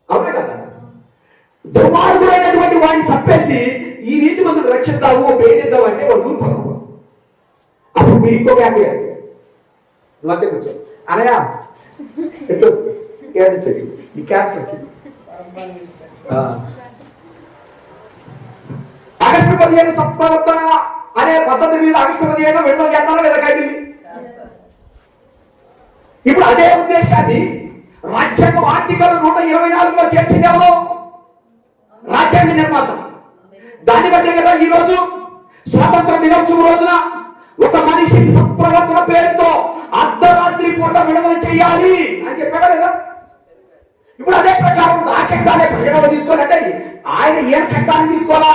A: అవునా కదా? దుర్మార్గుడైనటువంటి వాడిని చంపేసి ఈ నీతి మందులు రక్షిద్దాము పేదిద్దాం అంటే వాడు ఊరుకోరు. అప్పుడు మీరు ఇంకో క్యాక్ మధ్య కూర్చో అనయా ఎట్లు ఏడు ఈ క్యాప్ వచ్చింది. ఆగస్టు 15 సంప్రవర్తన అనే పద్ధతి మీద ఆగస్టు 15 విడుదల చేస్తారో లేదా ఖైదీని? ఇప్పుడు అదే ఉద్దేశాన్ని రాజ్యాంగం ఆర్టికల్ 124లో చేర్చింది ఎవరు? రాజ్యాంగ నిర్మాత. దాన్ని బట్టే కదా ఈ రోజు స్వాతంత్ర దినోత్సవం రోజున ఒక మనిషిని సత్ప్రవర్తన పేరుతో అర్ధరాత్రి పూట విడుదల చేయాలి అని చెప్పాడు కదా. ఇప్పుడు అదే ప్రకారం ఆ చట్టాన్ని పరిగణలో తీసుకోవాలంటే ఆయన ఏ చట్టాన్ని తీసుకోవాలా?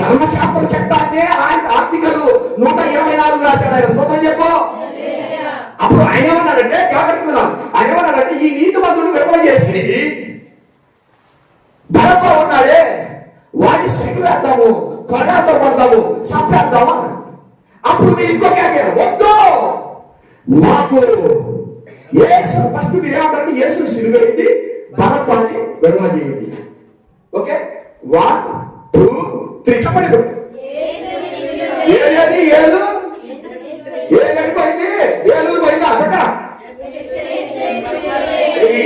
A: ధర్మశాస్త్ర చట్టాన్ని ఆయన ఆర్టికల్ 124 రాశాడు. ఆయన స్తోత్రం చెప్పు. అప్పుడు ఆయన ఏమన్నాడంటే ఆయన ఏమన్నాడంటే ఈ నీతి మంత్రులు విడుదల చేసి బలపా ఉన్నాడే వాడిని సిగ్గు వేద్దాము, కొడాతో పడదాము, చంపేద్దాము అన్నాడు. అప్పుడు మీరు ఇంకొక వద్దు మాకు యేసు ఫస్ట్ మీరు ఏమంటారంటే యేసు సిలువేయండి, బలపాన్ని విడుదల చేయండి. ఓకే 1 2 3 చెప్పండి. ఏది ఏడు పోయింది, ఏలూరు పోయిందా? అక్కడ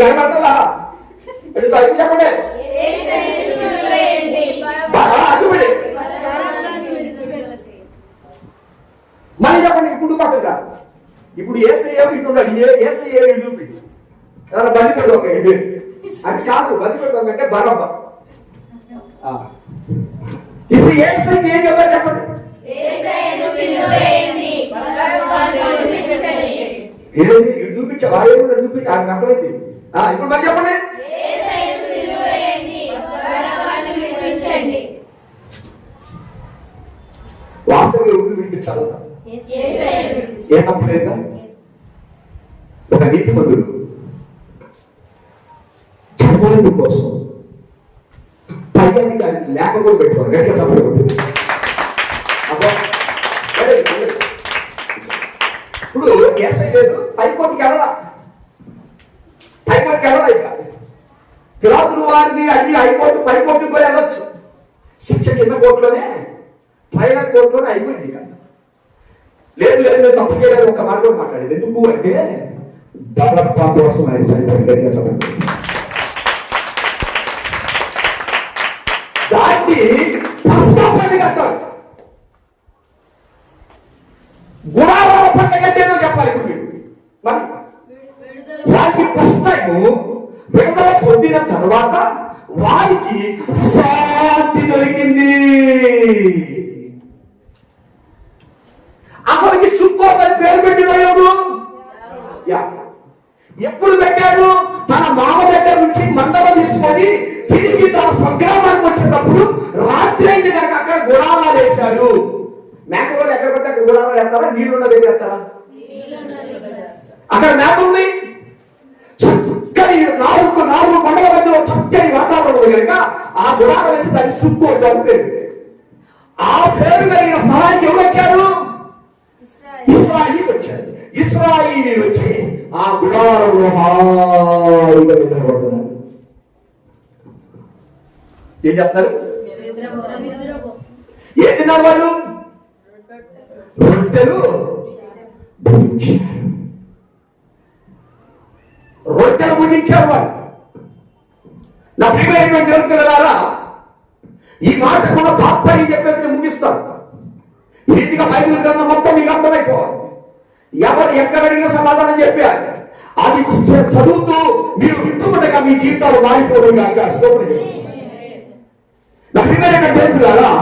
A: కనబడుతుందా? చెప్పండి. మళ్ళీ చెప్పండి. ఇప్పుడు పక్కగా ఇప్పుడు ఏసయ్య ఇట్టున్నాడు. ఏసయ్య చూపిండి ఏమన్నా బలి పెడతాం అది కాదు. బలి పెడతాం అంటే బరబ్బ. ఇప్పుడు ఏసయ్య ఏం చెప్పారు చెప్పండి. ఏది ఇటు చూపించా చూపించి ఆయన అర్థమైంది. ఇప్పుడు మరి చెప్పండి. వాస్తవంగా ఎవరు వినిపించాలి? ఏ తప్పు లేదా? ఒక నీతి మందుడు ధర్మాన్ని కోసం పై అధికారి లేకపోతే పెట్టుకోవాలి. గట్టిగా చెప్పలేదు. ఇప్పుడు ఏసై లేదు, హైకోర్టుకి వెళ్ళాలా? హైకోర్టుకి వెళ్ళాలా? ఇక పిలాతులు వారిని అడిగి హైకోర్టుకి కూడా వెళ్ళొచ్చు. శిక్ష కింద కోర్టులోనే ట్రైనల్ కోర్టులోనే అయిపోయింది. ఇక లేదు లేదు తప్పు చేయడానికి ఒక మాట కూడా మాట్లాడేది. ఎందుకు అంటే బలప్ప కోసం ఆయన చనిపోయింది. గట్టిగా చెప్పండి. దాన్ని పస్కా పండుగ అంటారు. గుడారాల పండుగ అంటే ఏదో చెప్పాలి. ఇప్పుడు మీరు మరి వారికి ఫస్ట్ టైం విడుదల పొందిన తర్వాత వారికి శాంతి దొరికింది. అసలుకి సుక్కోత్ అని పేరు పెట్టినోడు ఎప్పుడు పెట్టాడు? తన మామ దగ్గర నుంచి మందమ తీసుకొని తిరిగి తన స్వగ్రామానికి వచ్చేటప్పుడు రాత్రి అయింది కనుక అక్కడ గుడారాలు వేశారు. మేక కూడా ఎక్కడ పడితే అక్కడ గుడారాలు వేస్తారా? నీళ్ళున్న దగ్గర వేస్తారా? అక్కడ మేక ఉంది. చక్కని నాలుగు పండుగ మధ్యలో చక్కని వాతావరణం ఉంది కనుక ఆ గుడారం వేసి దాన్ని సుక్కోత్ అని పేరు. ఆ పేరు కలిగిన స్థలానికి ఎవరు వచ్చారు? ఇశ్రాయేలు వచ్చారు. ఇశ్రాయేలీలు వచ్చి ఆ గుడారంలో హాయిగా నిద్రపోతున్నారు. ఏం చేస్తారు? ఏం తిన్నారు వాళ్ళు? రొట్టెలు ముగించారు వాళ్ళు. నా ప్రియమైనటువంటి దేవుని పిల్లలారా, ఈ మాట కూడా తాత్పర్యం చెప్పేసి నేను ముగిస్తాను. ఈ రీతిగా బైబిల్ గ్రంథం మొత్తం మీకు అర్థమైపోవాలి. ఎవరు ఎక్కడ అడిగిన సమాధానం చెప్పారు. అది చదువుతూ మీరు వింటుండగా మీ జీవితాలు మారిపోవడం కాక స్తోత్రం. నా ప్రియమైన దేవులారా,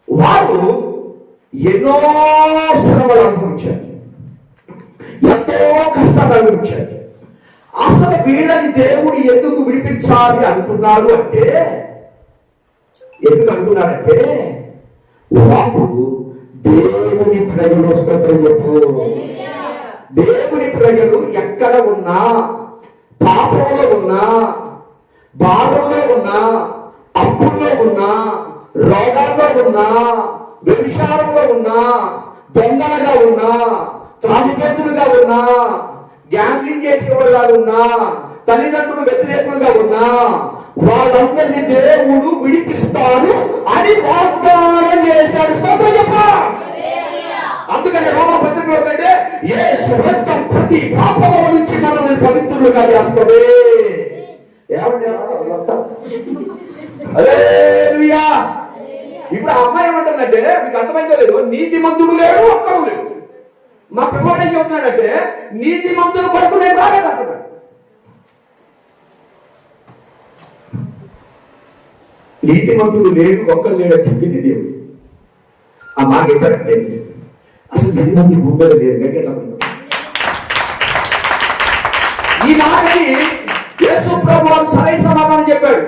A: వారు ఎన్నో శ్రమలు అనుభవించారు, ఎంతో కష్టాలు అనుభవించారు. అసలు వీళ్ళని దేవుడు ఎందుకు విడిపించాలి అనుకున్నాడు అంటే, ఎందుకు అనుకున్నాడంటే వారు దేవుని ప్రజలు. స్తోత్రం చెప్పు. దేవుని ప్రజలు ఎక్కడ ఉన్నా, పాపంలో ఉన్నా, బాధల్లో ఉన్నా, అప్పుల్లో ఉన్నా, రోగాల్లో ఉన్నా, వ్యభిచారంలో ఉన్నా, దొంగలుగా ఉన్నా, త్రాగుబోతులుగా ఉన్నా, గ్యాంబ్లింగ్ చేసేవాళ్ళగా ఉన్నా, తల్లిదండ్రులు వ్యతిరేకులుగా ఉన్నా, వాళ్ళందరినీ దేవుడు విడిపిస్తాడు అని వాగ్దానం చేశాడు. స్తోత్రం చెప్పు. అందుకని రోమపత్రికలో కంటే యేసు రక్తం ప్రతి పాపము నుంచి మనల్ని పవిత్రులుగా చేస్తుంది. ఏమంటే హల్లెలూయా. ఇప్పుడు ఆ అమ్మాయి ఏమంటుందంటే, మీకు అర్థమైందో లేదు, నీతిమంతుడు లేడు, ఒక్కడు లేడు. మా పిల్లవాడు ఏం చెప్తున్నాడంటే, నీతిమంతుడు కొరకు నేను రాలేదంటున్నాడు. నీతిమంతుడు లేడు, ఒక్కడు లేడు అని చెప్పింది దేవుడు. ఆ మాట చెప్పారంటే అసలు 10 మంది భూమిలో లేరు. గట్టిగా చెప్పండి. ఈ మాటకి యేసు ప్రభువు సరైన సమాధానం చెప్పాడు.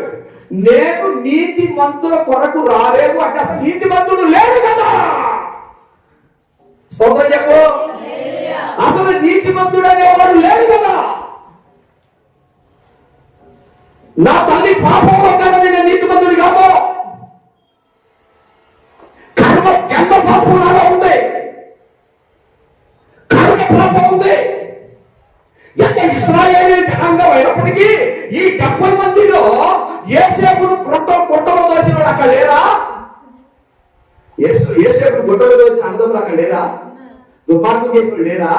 A: నేను నీతిమంతుల కొరకు రాలేదు అంటే అసలు నీతిమంతుడు లేడు కదా. స్తోత్రం చెప్పు. అసలు నీతిమంతుడు అనేవాడు లేడు కదా. నా తల్లి పాపంలో కన్నది నేను నీతిమంతుడు కాదు. కర్మ జన్మ పాపం నాలో ఉంది, కర్మ పాపం ఉంది. ఎంత ఇశ్రాయేలు జనాంగం అయినప్పటికీ ఈ 70 మందిలో యేసేపును కొట్టలో దోసిన అక్కడ లేరా? యేసేపును కొట్టలో దోసిన అన్నదమ్ములు అక్కడ లేరా? దుర్మార్గం చేసిన లేరా?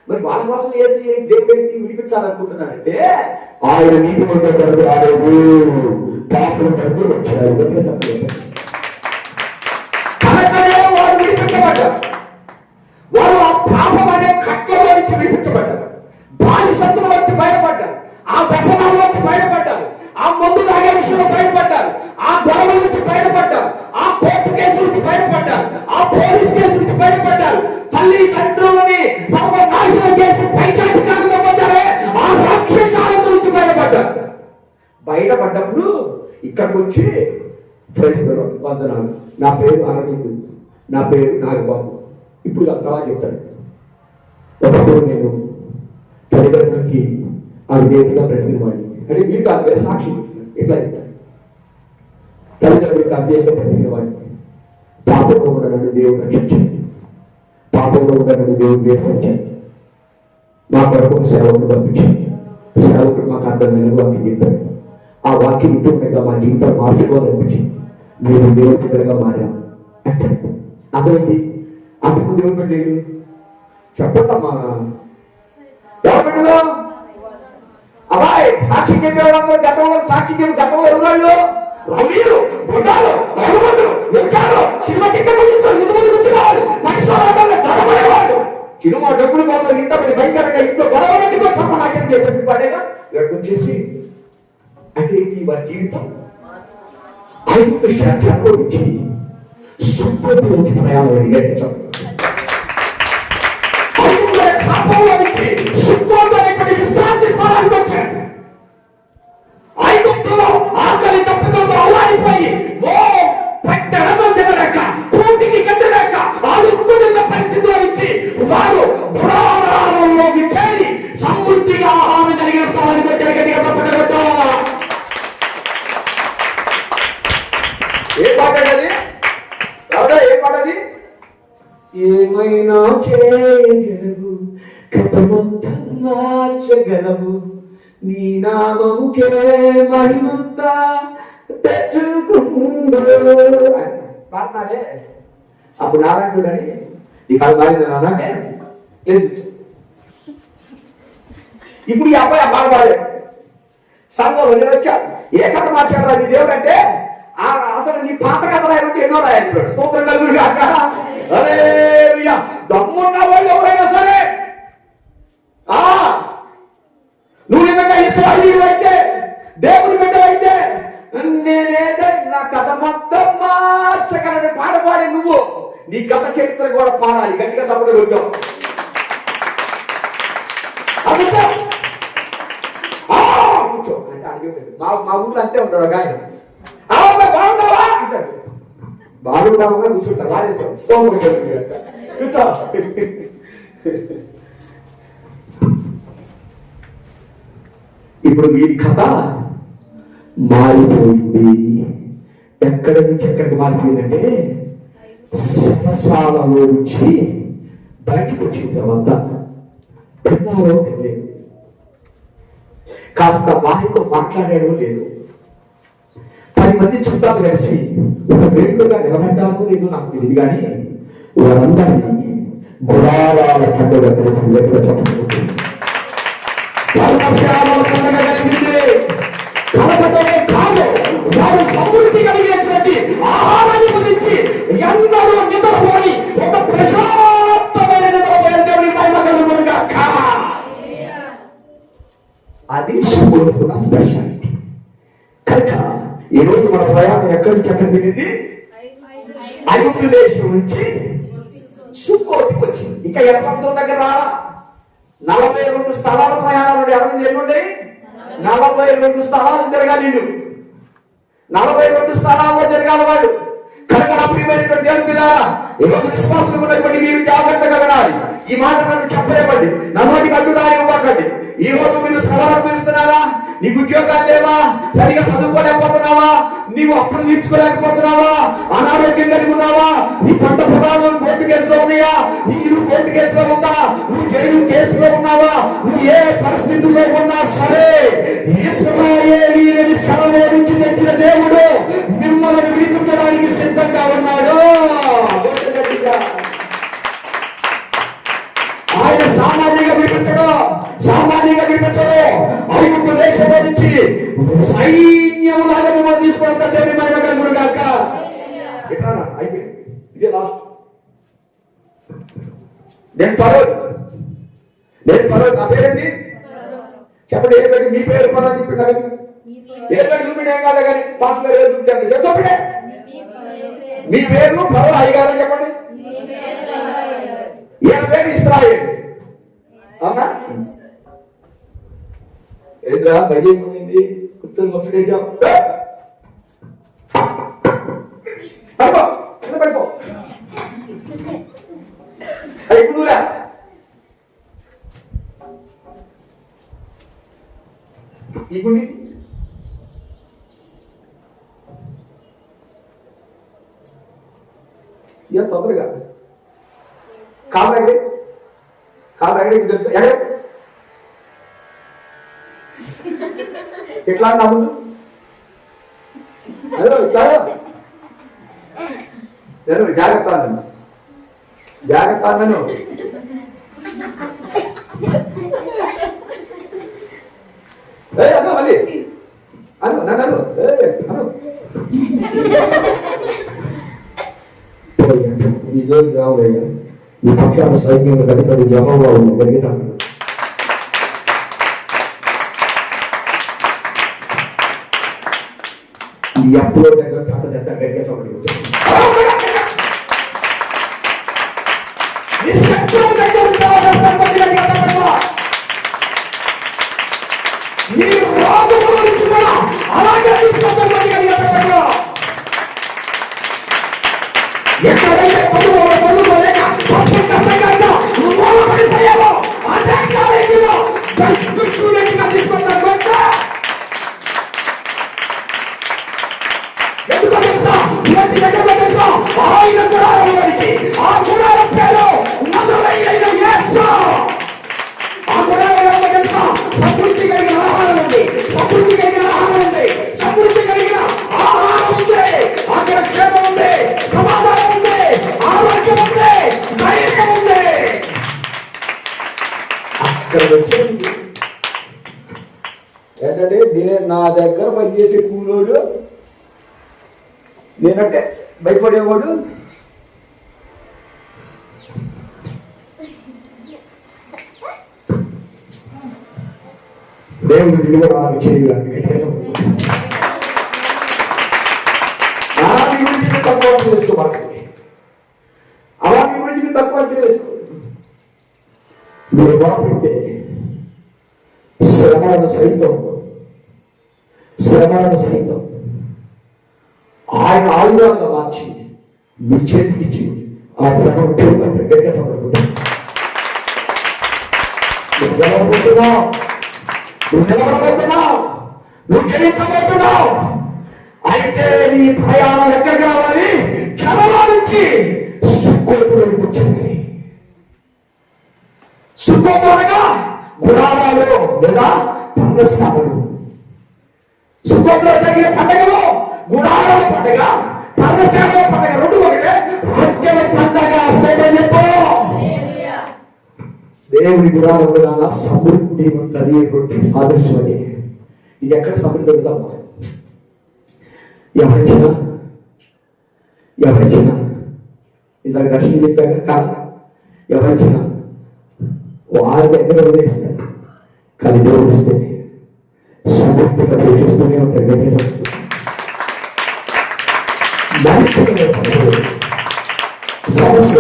A: మరి వాళ్ళ కోసం వేసి దేవుడిని విడిపించాలనుకుంటున్నారంటే ఆయన నీతిమంతుల కొరకు రాలేదు, పాపల కొరకు వచ్చారు. కనుకనే వారు విడిపించబడ్డారు. వారు ఆ పాపం అనే కట్లలో నుంచి విడిపించబడ్డారు, బానిసత్వం వచ్చి బయటపడ్డారు, ఆ వ్యసనాల నుంచి బయటపడ్డారు, ఆ మందు తాగే విషయంలో బయటపడ్డారు, ఆ గొడవల నుంచి బయటపడ్డారు, ఆ కోర్టు కేసు నుంచి బయటపడ్డారు, ఆ పోలీస్ కేసు నుంచి బయటపడ్డారు, తల్లి తండ్రులని సర్వనాశనం చేసి పైచాచికారంగా పొందారే ఆ రాక్షసాల నుంచి బయటపడ్డారు. బయటపడ్డప్పుడు ఇక్కడికి వచ్చి వందనాలు, నా పేరు అరవింద్, నా పేరు నాగబాబు, ఇప్పుడు అంతలా చెప్తాడు. ఒకప్పుడు నేను తల్లిదండ్రులకి ఆ విధేయతగా బ్రతికిన వాడిని అంటే మీరు కాదు, సాక్షి ఎట్లా చెప్తాను. తల్లిదండ్రులకి అవిధేయంగా బ్రతికిన వాడిని, పాపంలో ఉన్న నన్ను దేవుడు రక్షించాడు, పాపంలో ఉన్న నన్ను దేవుడు వేర్పరిచాడు, మా కొరకు ఒక సేవకుడు పంపించాడు. సేవకుడు మాకు అర్థమైన వాక్యం చెప్పాడు. ఆ వాక్యం ఇంటుండగా మా జీవితం మార్చుకోవాలనిపించింది. మేము దేవుడి దగ్గరగా మారాం అంటే అదేంటి? అప్పుడు దేవుడు పెట్టాడు చెప్పమ్మా. ఎవరు పెట్టారు? అబ్బాయి సాక్షి చెప్పేవాళ్ళందరూ గతంలో సాక్షి చెప్పి గతంలో ఎవరు? రమీలు, గుండాలు, తరగలు, వచ్చారు, సినిమా టికెట్ తీసుకొని ముందు కూర్చున్నారు, కష్టాలు తరబడేవాళ్ళు, సినిమా డబ్బుల కోసం ఇంటప్పుడు భయంకరంగా ఇంట్లో గొడవలకి సమావేశం చేసే పడేగా వచ్చేసి అంటే వారి జీవితం ఐదు శాతంలో నుంచి సుఖంలోకి ప్రయాణం అడిగేట విశ్రాంతి స్థలానికి వచ్చాడు. ఐగుప్తులో ఆకలి తప్పుతో అల్లాడిపోయి ఓ పెట్టడం తినలేక కూటికి గడ్డలేక ఆదుకున్న పరిస్థితిలో నుంచి వారు గుడారాలంలోకి చేరి సమృద్ధిగా ఆహారం కలిగిన స్థలానికి వచ్చారు. చెప్పగలగట్టు ఏ పాట అది? ఎవరా ఏ పాట అది? ఏమైనా చేయగలవు, కథ మొత్తం మార్చగలవు, నీ నామముకే మహిమంతా పెట్టుకుందు పాడతారే. అప్పుడు నారాయణుడని ఈ కళ మారింది నాన్నే లేదు. ఇప్పుడు ఈ అబ్బాయి బాగా పాడాడు. సంఘం నేను వచ్చాడు. ఏ కథ మార్చాడు అది దేవుడు అంటే అసలు నీ పాత కథ రాయాలంటే ఎన్నో రాయాలి. స్తోత్రం కలుగును గాక. హల్లెలూయా. దమ్ము ఉన్న వాళ్ళు ఎవరైనా సరే, నువ్వు నిజంగా ఇశ్రాయేలీయుడు అయితే, దేవుని బిడ్డ అయితే, నేనేదే నా కథ మొత్తం మార్చగలని పాడపాడి నువ్వు నీ గత చరిత్ర కూడా పాడాలి. గట్టిగా చప్పట్లు కొట్టావు. కూర్చో అంటే అడిగి మా ఊర్లో అంతే ఉంటాడు ఒక ఆయన. బాగుంటావా అంటాడు. బాగుంటావుగా కూర్చుంటారు. వాడేస్తాం కూర్చో. ఇప్పుడు మీ కథ మారిపోయింది. ఎక్కడి నుంచి ఎక్కడికి మారిపోయిందంటే శవశాలలో నుంచి బయటకు వచ్చిన తర్వాత తిన్నారో తెలియదు, కాస్త వారితో మాట్లాడడం లేదు. 10 మంది చుట్టాలు కలిసి ఒక వేడుకగా నిలబడ్డాను లేదు నాకు తెలియదు, కానీ వారందరినీ గుడారాల పండుగ కలిపి చెప్పండి. పండుగ కలిగింది. కలపతోనే కాదు, వారు సమృద్ధి కలిగినటువంటి ఆహారాన్ని గురించి ఎందరో నిద్రపోని ఒక ప్రశాంతమైన నిద్రపోయే దేవుని మహిమ కలుగునుగా. అది సుగుణ స్పెషాలిటీ. కనుక ఈ రోజు మన ప్రయాణం ఎక్కడి నుంచి ఎక్కడికి వెళ్ళింది? ఐగుప్తు దేశం నుంచి సుక్కోటికి వచ్చింది. ఇంకా సముద్రం దగ్గర రాలా. 42 స్థలాల ప్రయాణాలు ఎన్ని ఉన్నాయి? 42 స్థలాలు తిరగాలి. 42 స్థలాల్లో తిరగాలి వాడు. కనుక ప్రియమైనటువంటి దేవుని పిల్లారా, ఈరోజు విశ్వాసం ఉన్నటువంటి మీరు జాగ్రత్తగా వినాలి. ఈ మాట నన్ను చెప్పలేమండి, నన్నోటికి అడ్డుదారి ఇవ్వకండి. ఈ రోజు మీరు శ్రమలు అనుభవిస్తున్నారా? నీకు ఉద్యోగాలు లేవా? సరిగా చదువుకోలేకపోతున్నావా? నీవు అప్పులు తీర్చుకోలేకపోతున్నావా? అనారోగ్యం కలిగి ఉన్నావా? నీ పంట పొలాలు కోర్టు కేసులో ఉన్నాయా? నీ ఇల్లు కోర్టు కేసులో ఉందా? నువ్వు జైలు కేసులో ఉన్నావా? నువ్వు ఏ పరిస్థితుల్లో ఉన్నా సరే, ఇశ్రాయేలీయులని శ్రమలో నుంచి తెచ్చిన దేవుడు మిమ్మల్ని విడిపించడానికి సిద్ధంగా ఉన్నాడు. ఆయన సామాన్యంగా విడిపించడం, ఐగుప్తు దేశంలో నుంచి సైన్యములాగా మిమ్మల్ని తీసుకుంటా దేవుని మహిమ కలుగును గాక. ఎట్లా అయిపోయింది, ఇదే లాస్ట్. నేను పరో, నా పేరేంది చెప్పండి. ఏ పేరు? మీ పేరు పరో చెప్పినారు. ఏ పేరు చూపించే ఏం కాదు, కానీ పాస్ పేరు ఏదో చూపించారు చెప్పండి. మీ పేరు పరో అయ్యగారని చెప్పండి. ఈయన పేరు ఇశ్రాయేలు. అవునా? ఏదిరా భయం ఉంది, కూర్చొని ముచ్చటేసాం. పడిపో అయిపోదురా. ఈ గుండి ఇక తొందరగా కాదు తెలుసు ఎట్లా నమ్ముదు నేను జాగ్రత్త అన్నాను అన్న మళ్ళీ నన్ను ఈ జోలికి రావయ్యా. ఈ పక్షాల సైన్యం గడిపడి యెహోవా జరిగినాడు. ఈ అప్పులో దగ్గర చాట చెత్త గడిగా చూడండి. అలాగే ఎక్కడైతే చదువుకోలేక పడిపోయావో అదే కాలేజీలో తీసుకుంటా. ఎందుకో తెలుసా? తెలుసా ఆయన గుణాలకి ఆ గుణాల పేరు నదులైన యేసు. ఆ గుణాల తెలుసా? సమృద్ధి కలిగిన ఆహారం ఉంది, సమృద్ధి కలిగిన ఆహారం ఉంది, సమృద్ధి కలిగిన ఆహారం ఉంది. అక్కడ క్షేమం ఉంది, సమాధానం ఉంది, ఆరోగ్యం ఉంది, ధైర్యం ఉంది. అక్కడ వచ్చింది ఏంటంటే నేను నా దగ్గర పనిచేసే కూలోడు, నేనంటే భయపడేవాడు. దేవుడు విలువడాలు చేయడానికి అలా మీ గురించి తక్కువ చేసుకోమాకండి. అలా మీ గురించి తక్కువ చేసుకోండి. మీరు బాగుంటే శ్రమలను సైతం ఆయన ఆయుధాలుగా మార్చి మీ చేతికిచ్చి ఆ శ్రమ నువ్వు జయించబోతున్నావు. అయితే నీ ప్రయాణం ఎక్కడికి రావాలి? చదవా నుంచి సుక్కోతులకు వచ్చింది. సుక్కోతు అనగా గుడారాలు లేదా పర్ణశాలలు. సుక్కోతులో జరిగే పండుగలో గుడారాల పండుగ, పర్ణశాల పండుగ రెండు ఒకటే. రొట్టెల పండుగ దేవుని గుడారం కూడా సమృద్ధి ఉంటుంది. రొట్టె సాదృశ్యం అది. ఇది ఎక్కడ సమృద్ధి ఉందమ్మా? ఎవరిచ్చినా ఇందాక దర్శనం చెప్పాక కాదు, ఎవరిచ్చినా వారి దగ్గర వదిలేస్తాడు. కానీ దేవుడు ఇస్తే సమృద్ధిగా పోషిస్తూనే ఉంటాడు. సమస్య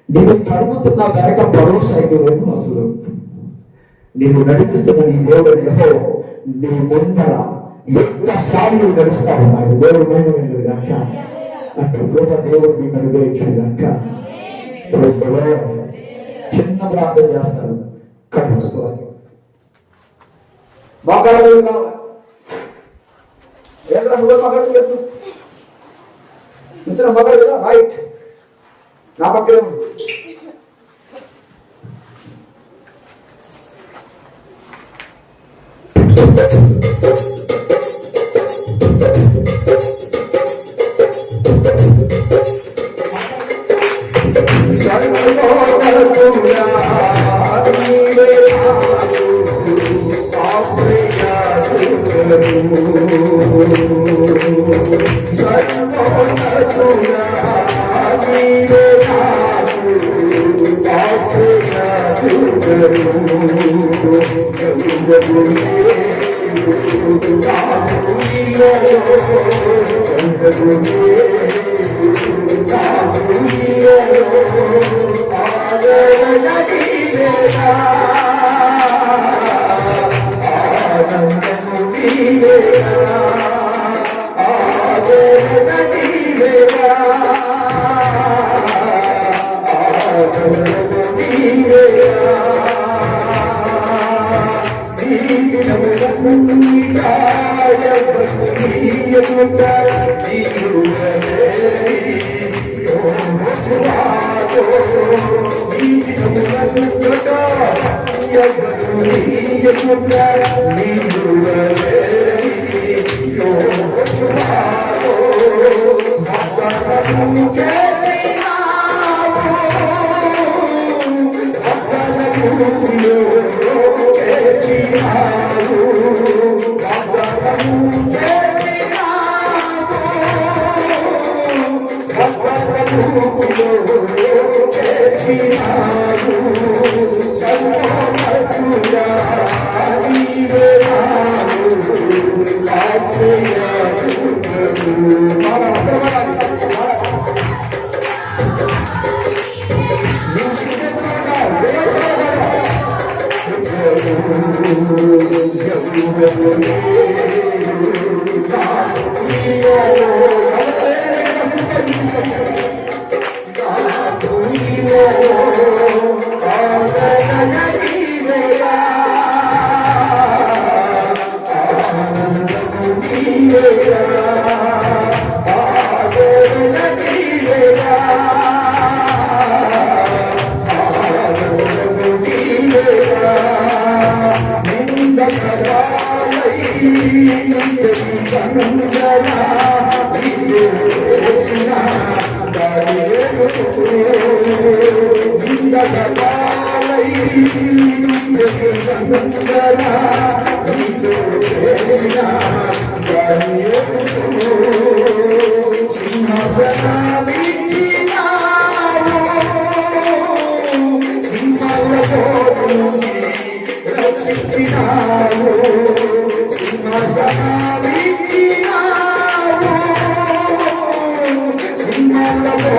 A: నేను తడుగుతున్న వెనక భరోసా వైపు అసలు నేను నడిపిస్తున్న నీ దేవుడు నీ ముందర ఎంత సార్లు నడుస్తా ఉన్నాడు. దేవుడు మేము వెళ్ళుగాక అటు గొప్ప దేవుడు మీకు అనుగ్రహించుగాక. చిన్న ప్రార్థన చేస్తాను. కట్టుకోవాలి మోకాళ్ళు కావాలి. మగాడు రైట్ నా పక్కనే ఉంది. దర్శించినావు సింహాసనాలిచ్చినావు సింహాలలో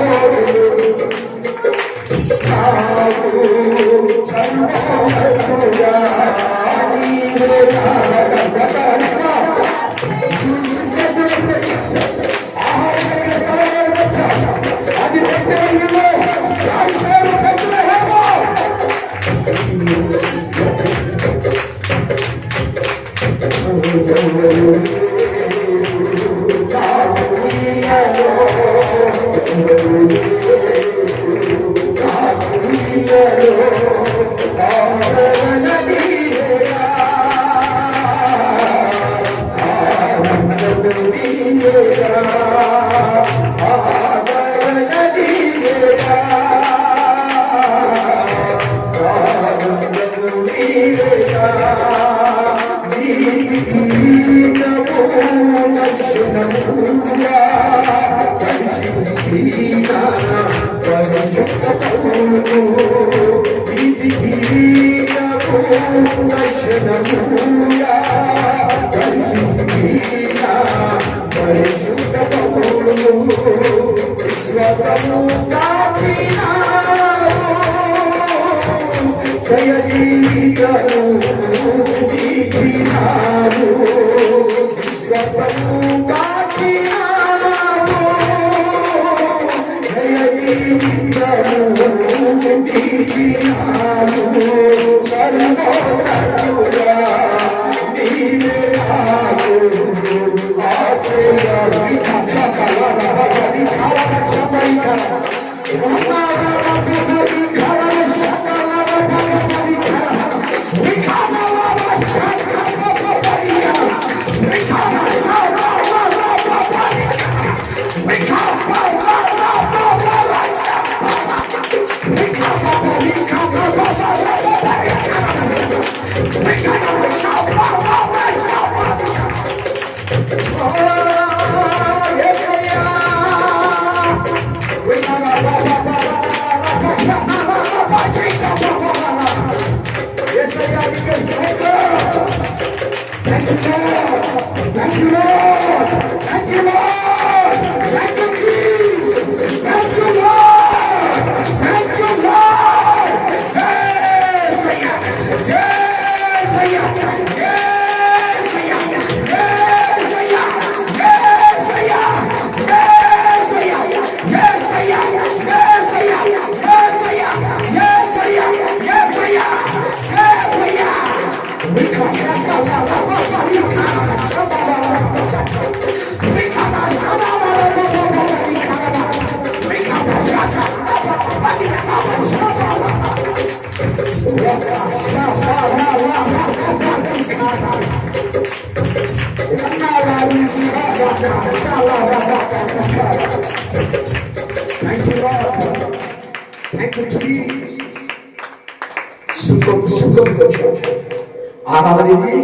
A: ఆరాధనది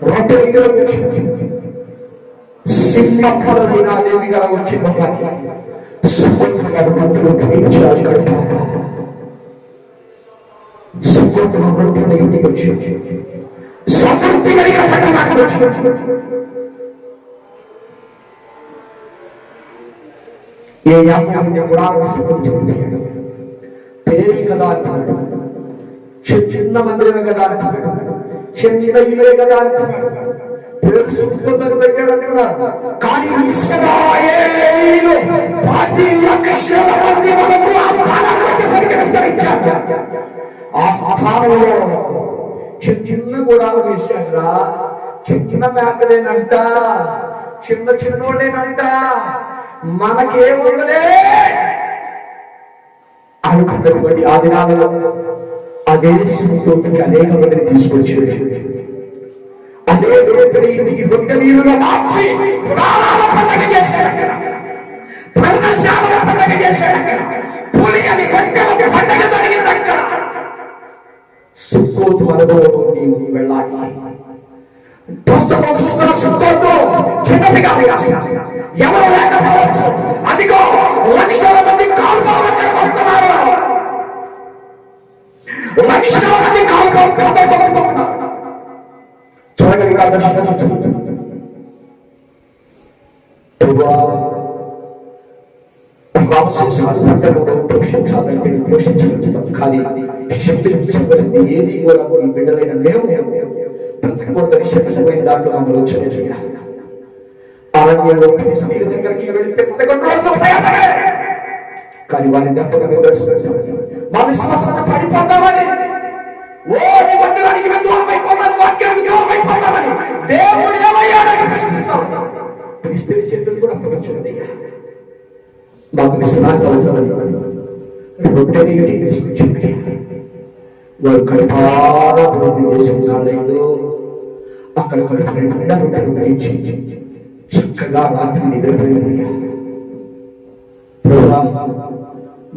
A: రొట్టెలో సింహఫలమైన దేవి గారు వచ్చింది సుగంధగారు రొట్టెలు గ్రహించాలి కడతా సుగంధ రొట్టెల ఇంటికి వచ్చి సమృద్ధి కలిగిన పట్టణానికి వచ్చి ఏ యాభై గుడాలను సమర్పించుకుంటాడు పేరు కదా అంటాడు చిన్న మందిరమే కదా అంటాడు చిన్న ఇల్లే కదా అంటాడు పేరు సుఖందరు పెట్టాడు అంటున్నాడు కానీ ఇశ్రాయేలు 10 లక్షల మంది వరకు ఆ స్థానాన్ని వచ్చేసరికి విస్తరించారు ఆ స్థానంలో చిన్న గుడాలు వేశారా చిన్న మేకలేనంట చిన్నోడేనంట మనకేముండలే అనుకున్నటువంటి ఆ దినాలలో అదే సింహోతికి అనేక మందిని తీసుకొచ్చాడు అదే రొట్టె ఇంటికి రొట్టె నీరుగా మార్చి పురాణాల పండుగ చేశాడు పర్ణశాల పండుగ చేశాడు పులి అని రొట్టెల పండుగ జరిగింది అక్కడ సుక్కోతు అనుభవం నీవు వెళ్ళాలి పుస్తకం చూస్తున్న సుక్కోతు చిన్నదిగా ఎవరు లేకపోవచ్చు అదిగో లక్షల మంది కాల్బాలు వస్తున్నారు లక్షల మంది కాల్బాలు దర్శనం పోషించాలంటే పోషించగలుగుతాం, కానీ శక్తించబడింది ఏది కూడా ఈ బిడ్డలైన మేము బ్రతకూడదని శక్తిపోయిన దాంట్లో మమ్మల్ని వచ్చేది. అరణ్యంలో ఫిలిష్తీయుల దగ్గరికి వెళితే 11 రోజులు ప్రయాణమే, కానీ వారి దెబ్బలు మేము దర్శించాం. మా విశ్వాసాన్ని పడిపోతామని, ఓ నీ మందిరానికి మేము దూరం అయిపోతాను, వాక్యానికి దూరం అయిపోతామని దేవుడు ఏమయ్యాడని ప్రశ్నిస్తాం. ఫిలిష్తీయుల చేతులు కూడా అప్పగించుకుంది. మాకు విశ్రాంతి అవసరం. రొట్టెని ఇంటికి తీసుకొచ్చింది. వారు కడుపారా భోజనం చేసి ఉన్నాడు. అక్కడ కడుపు నిండా రొట్టెలు గ్రహించి చక్కగా రాత్రి నిద్రపోయారు.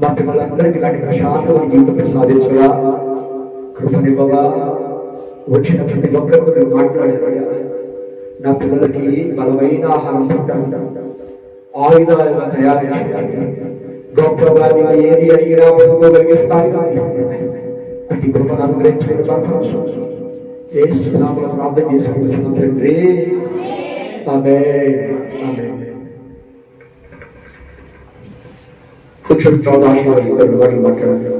A: మా పిల్లలందరికీ ఇలాంటి ప్రశాంతమైన జీవితం ప్రసాదించగా, కృపనివ్వగా, వచ్చిన ప్రతి ఒక్కరు మాట్లాడేవాడు. నా పిల్లలకి బలమైన ఆహారం పెట్టాలి, ఆయుధాలుగా తయారు చేయాలి, గొప్పగా నేను ఏది అడిగినా పొందగలిగే స్థాయిగా అట్టి గొప్పను అనుగ్రహించడం ప్రార్థన చేసుకుంటున్నాం తండ్రి. ఆమేన్. కూర్చొని ఆశీర్వదిస్తారు. మాట్లాడారు.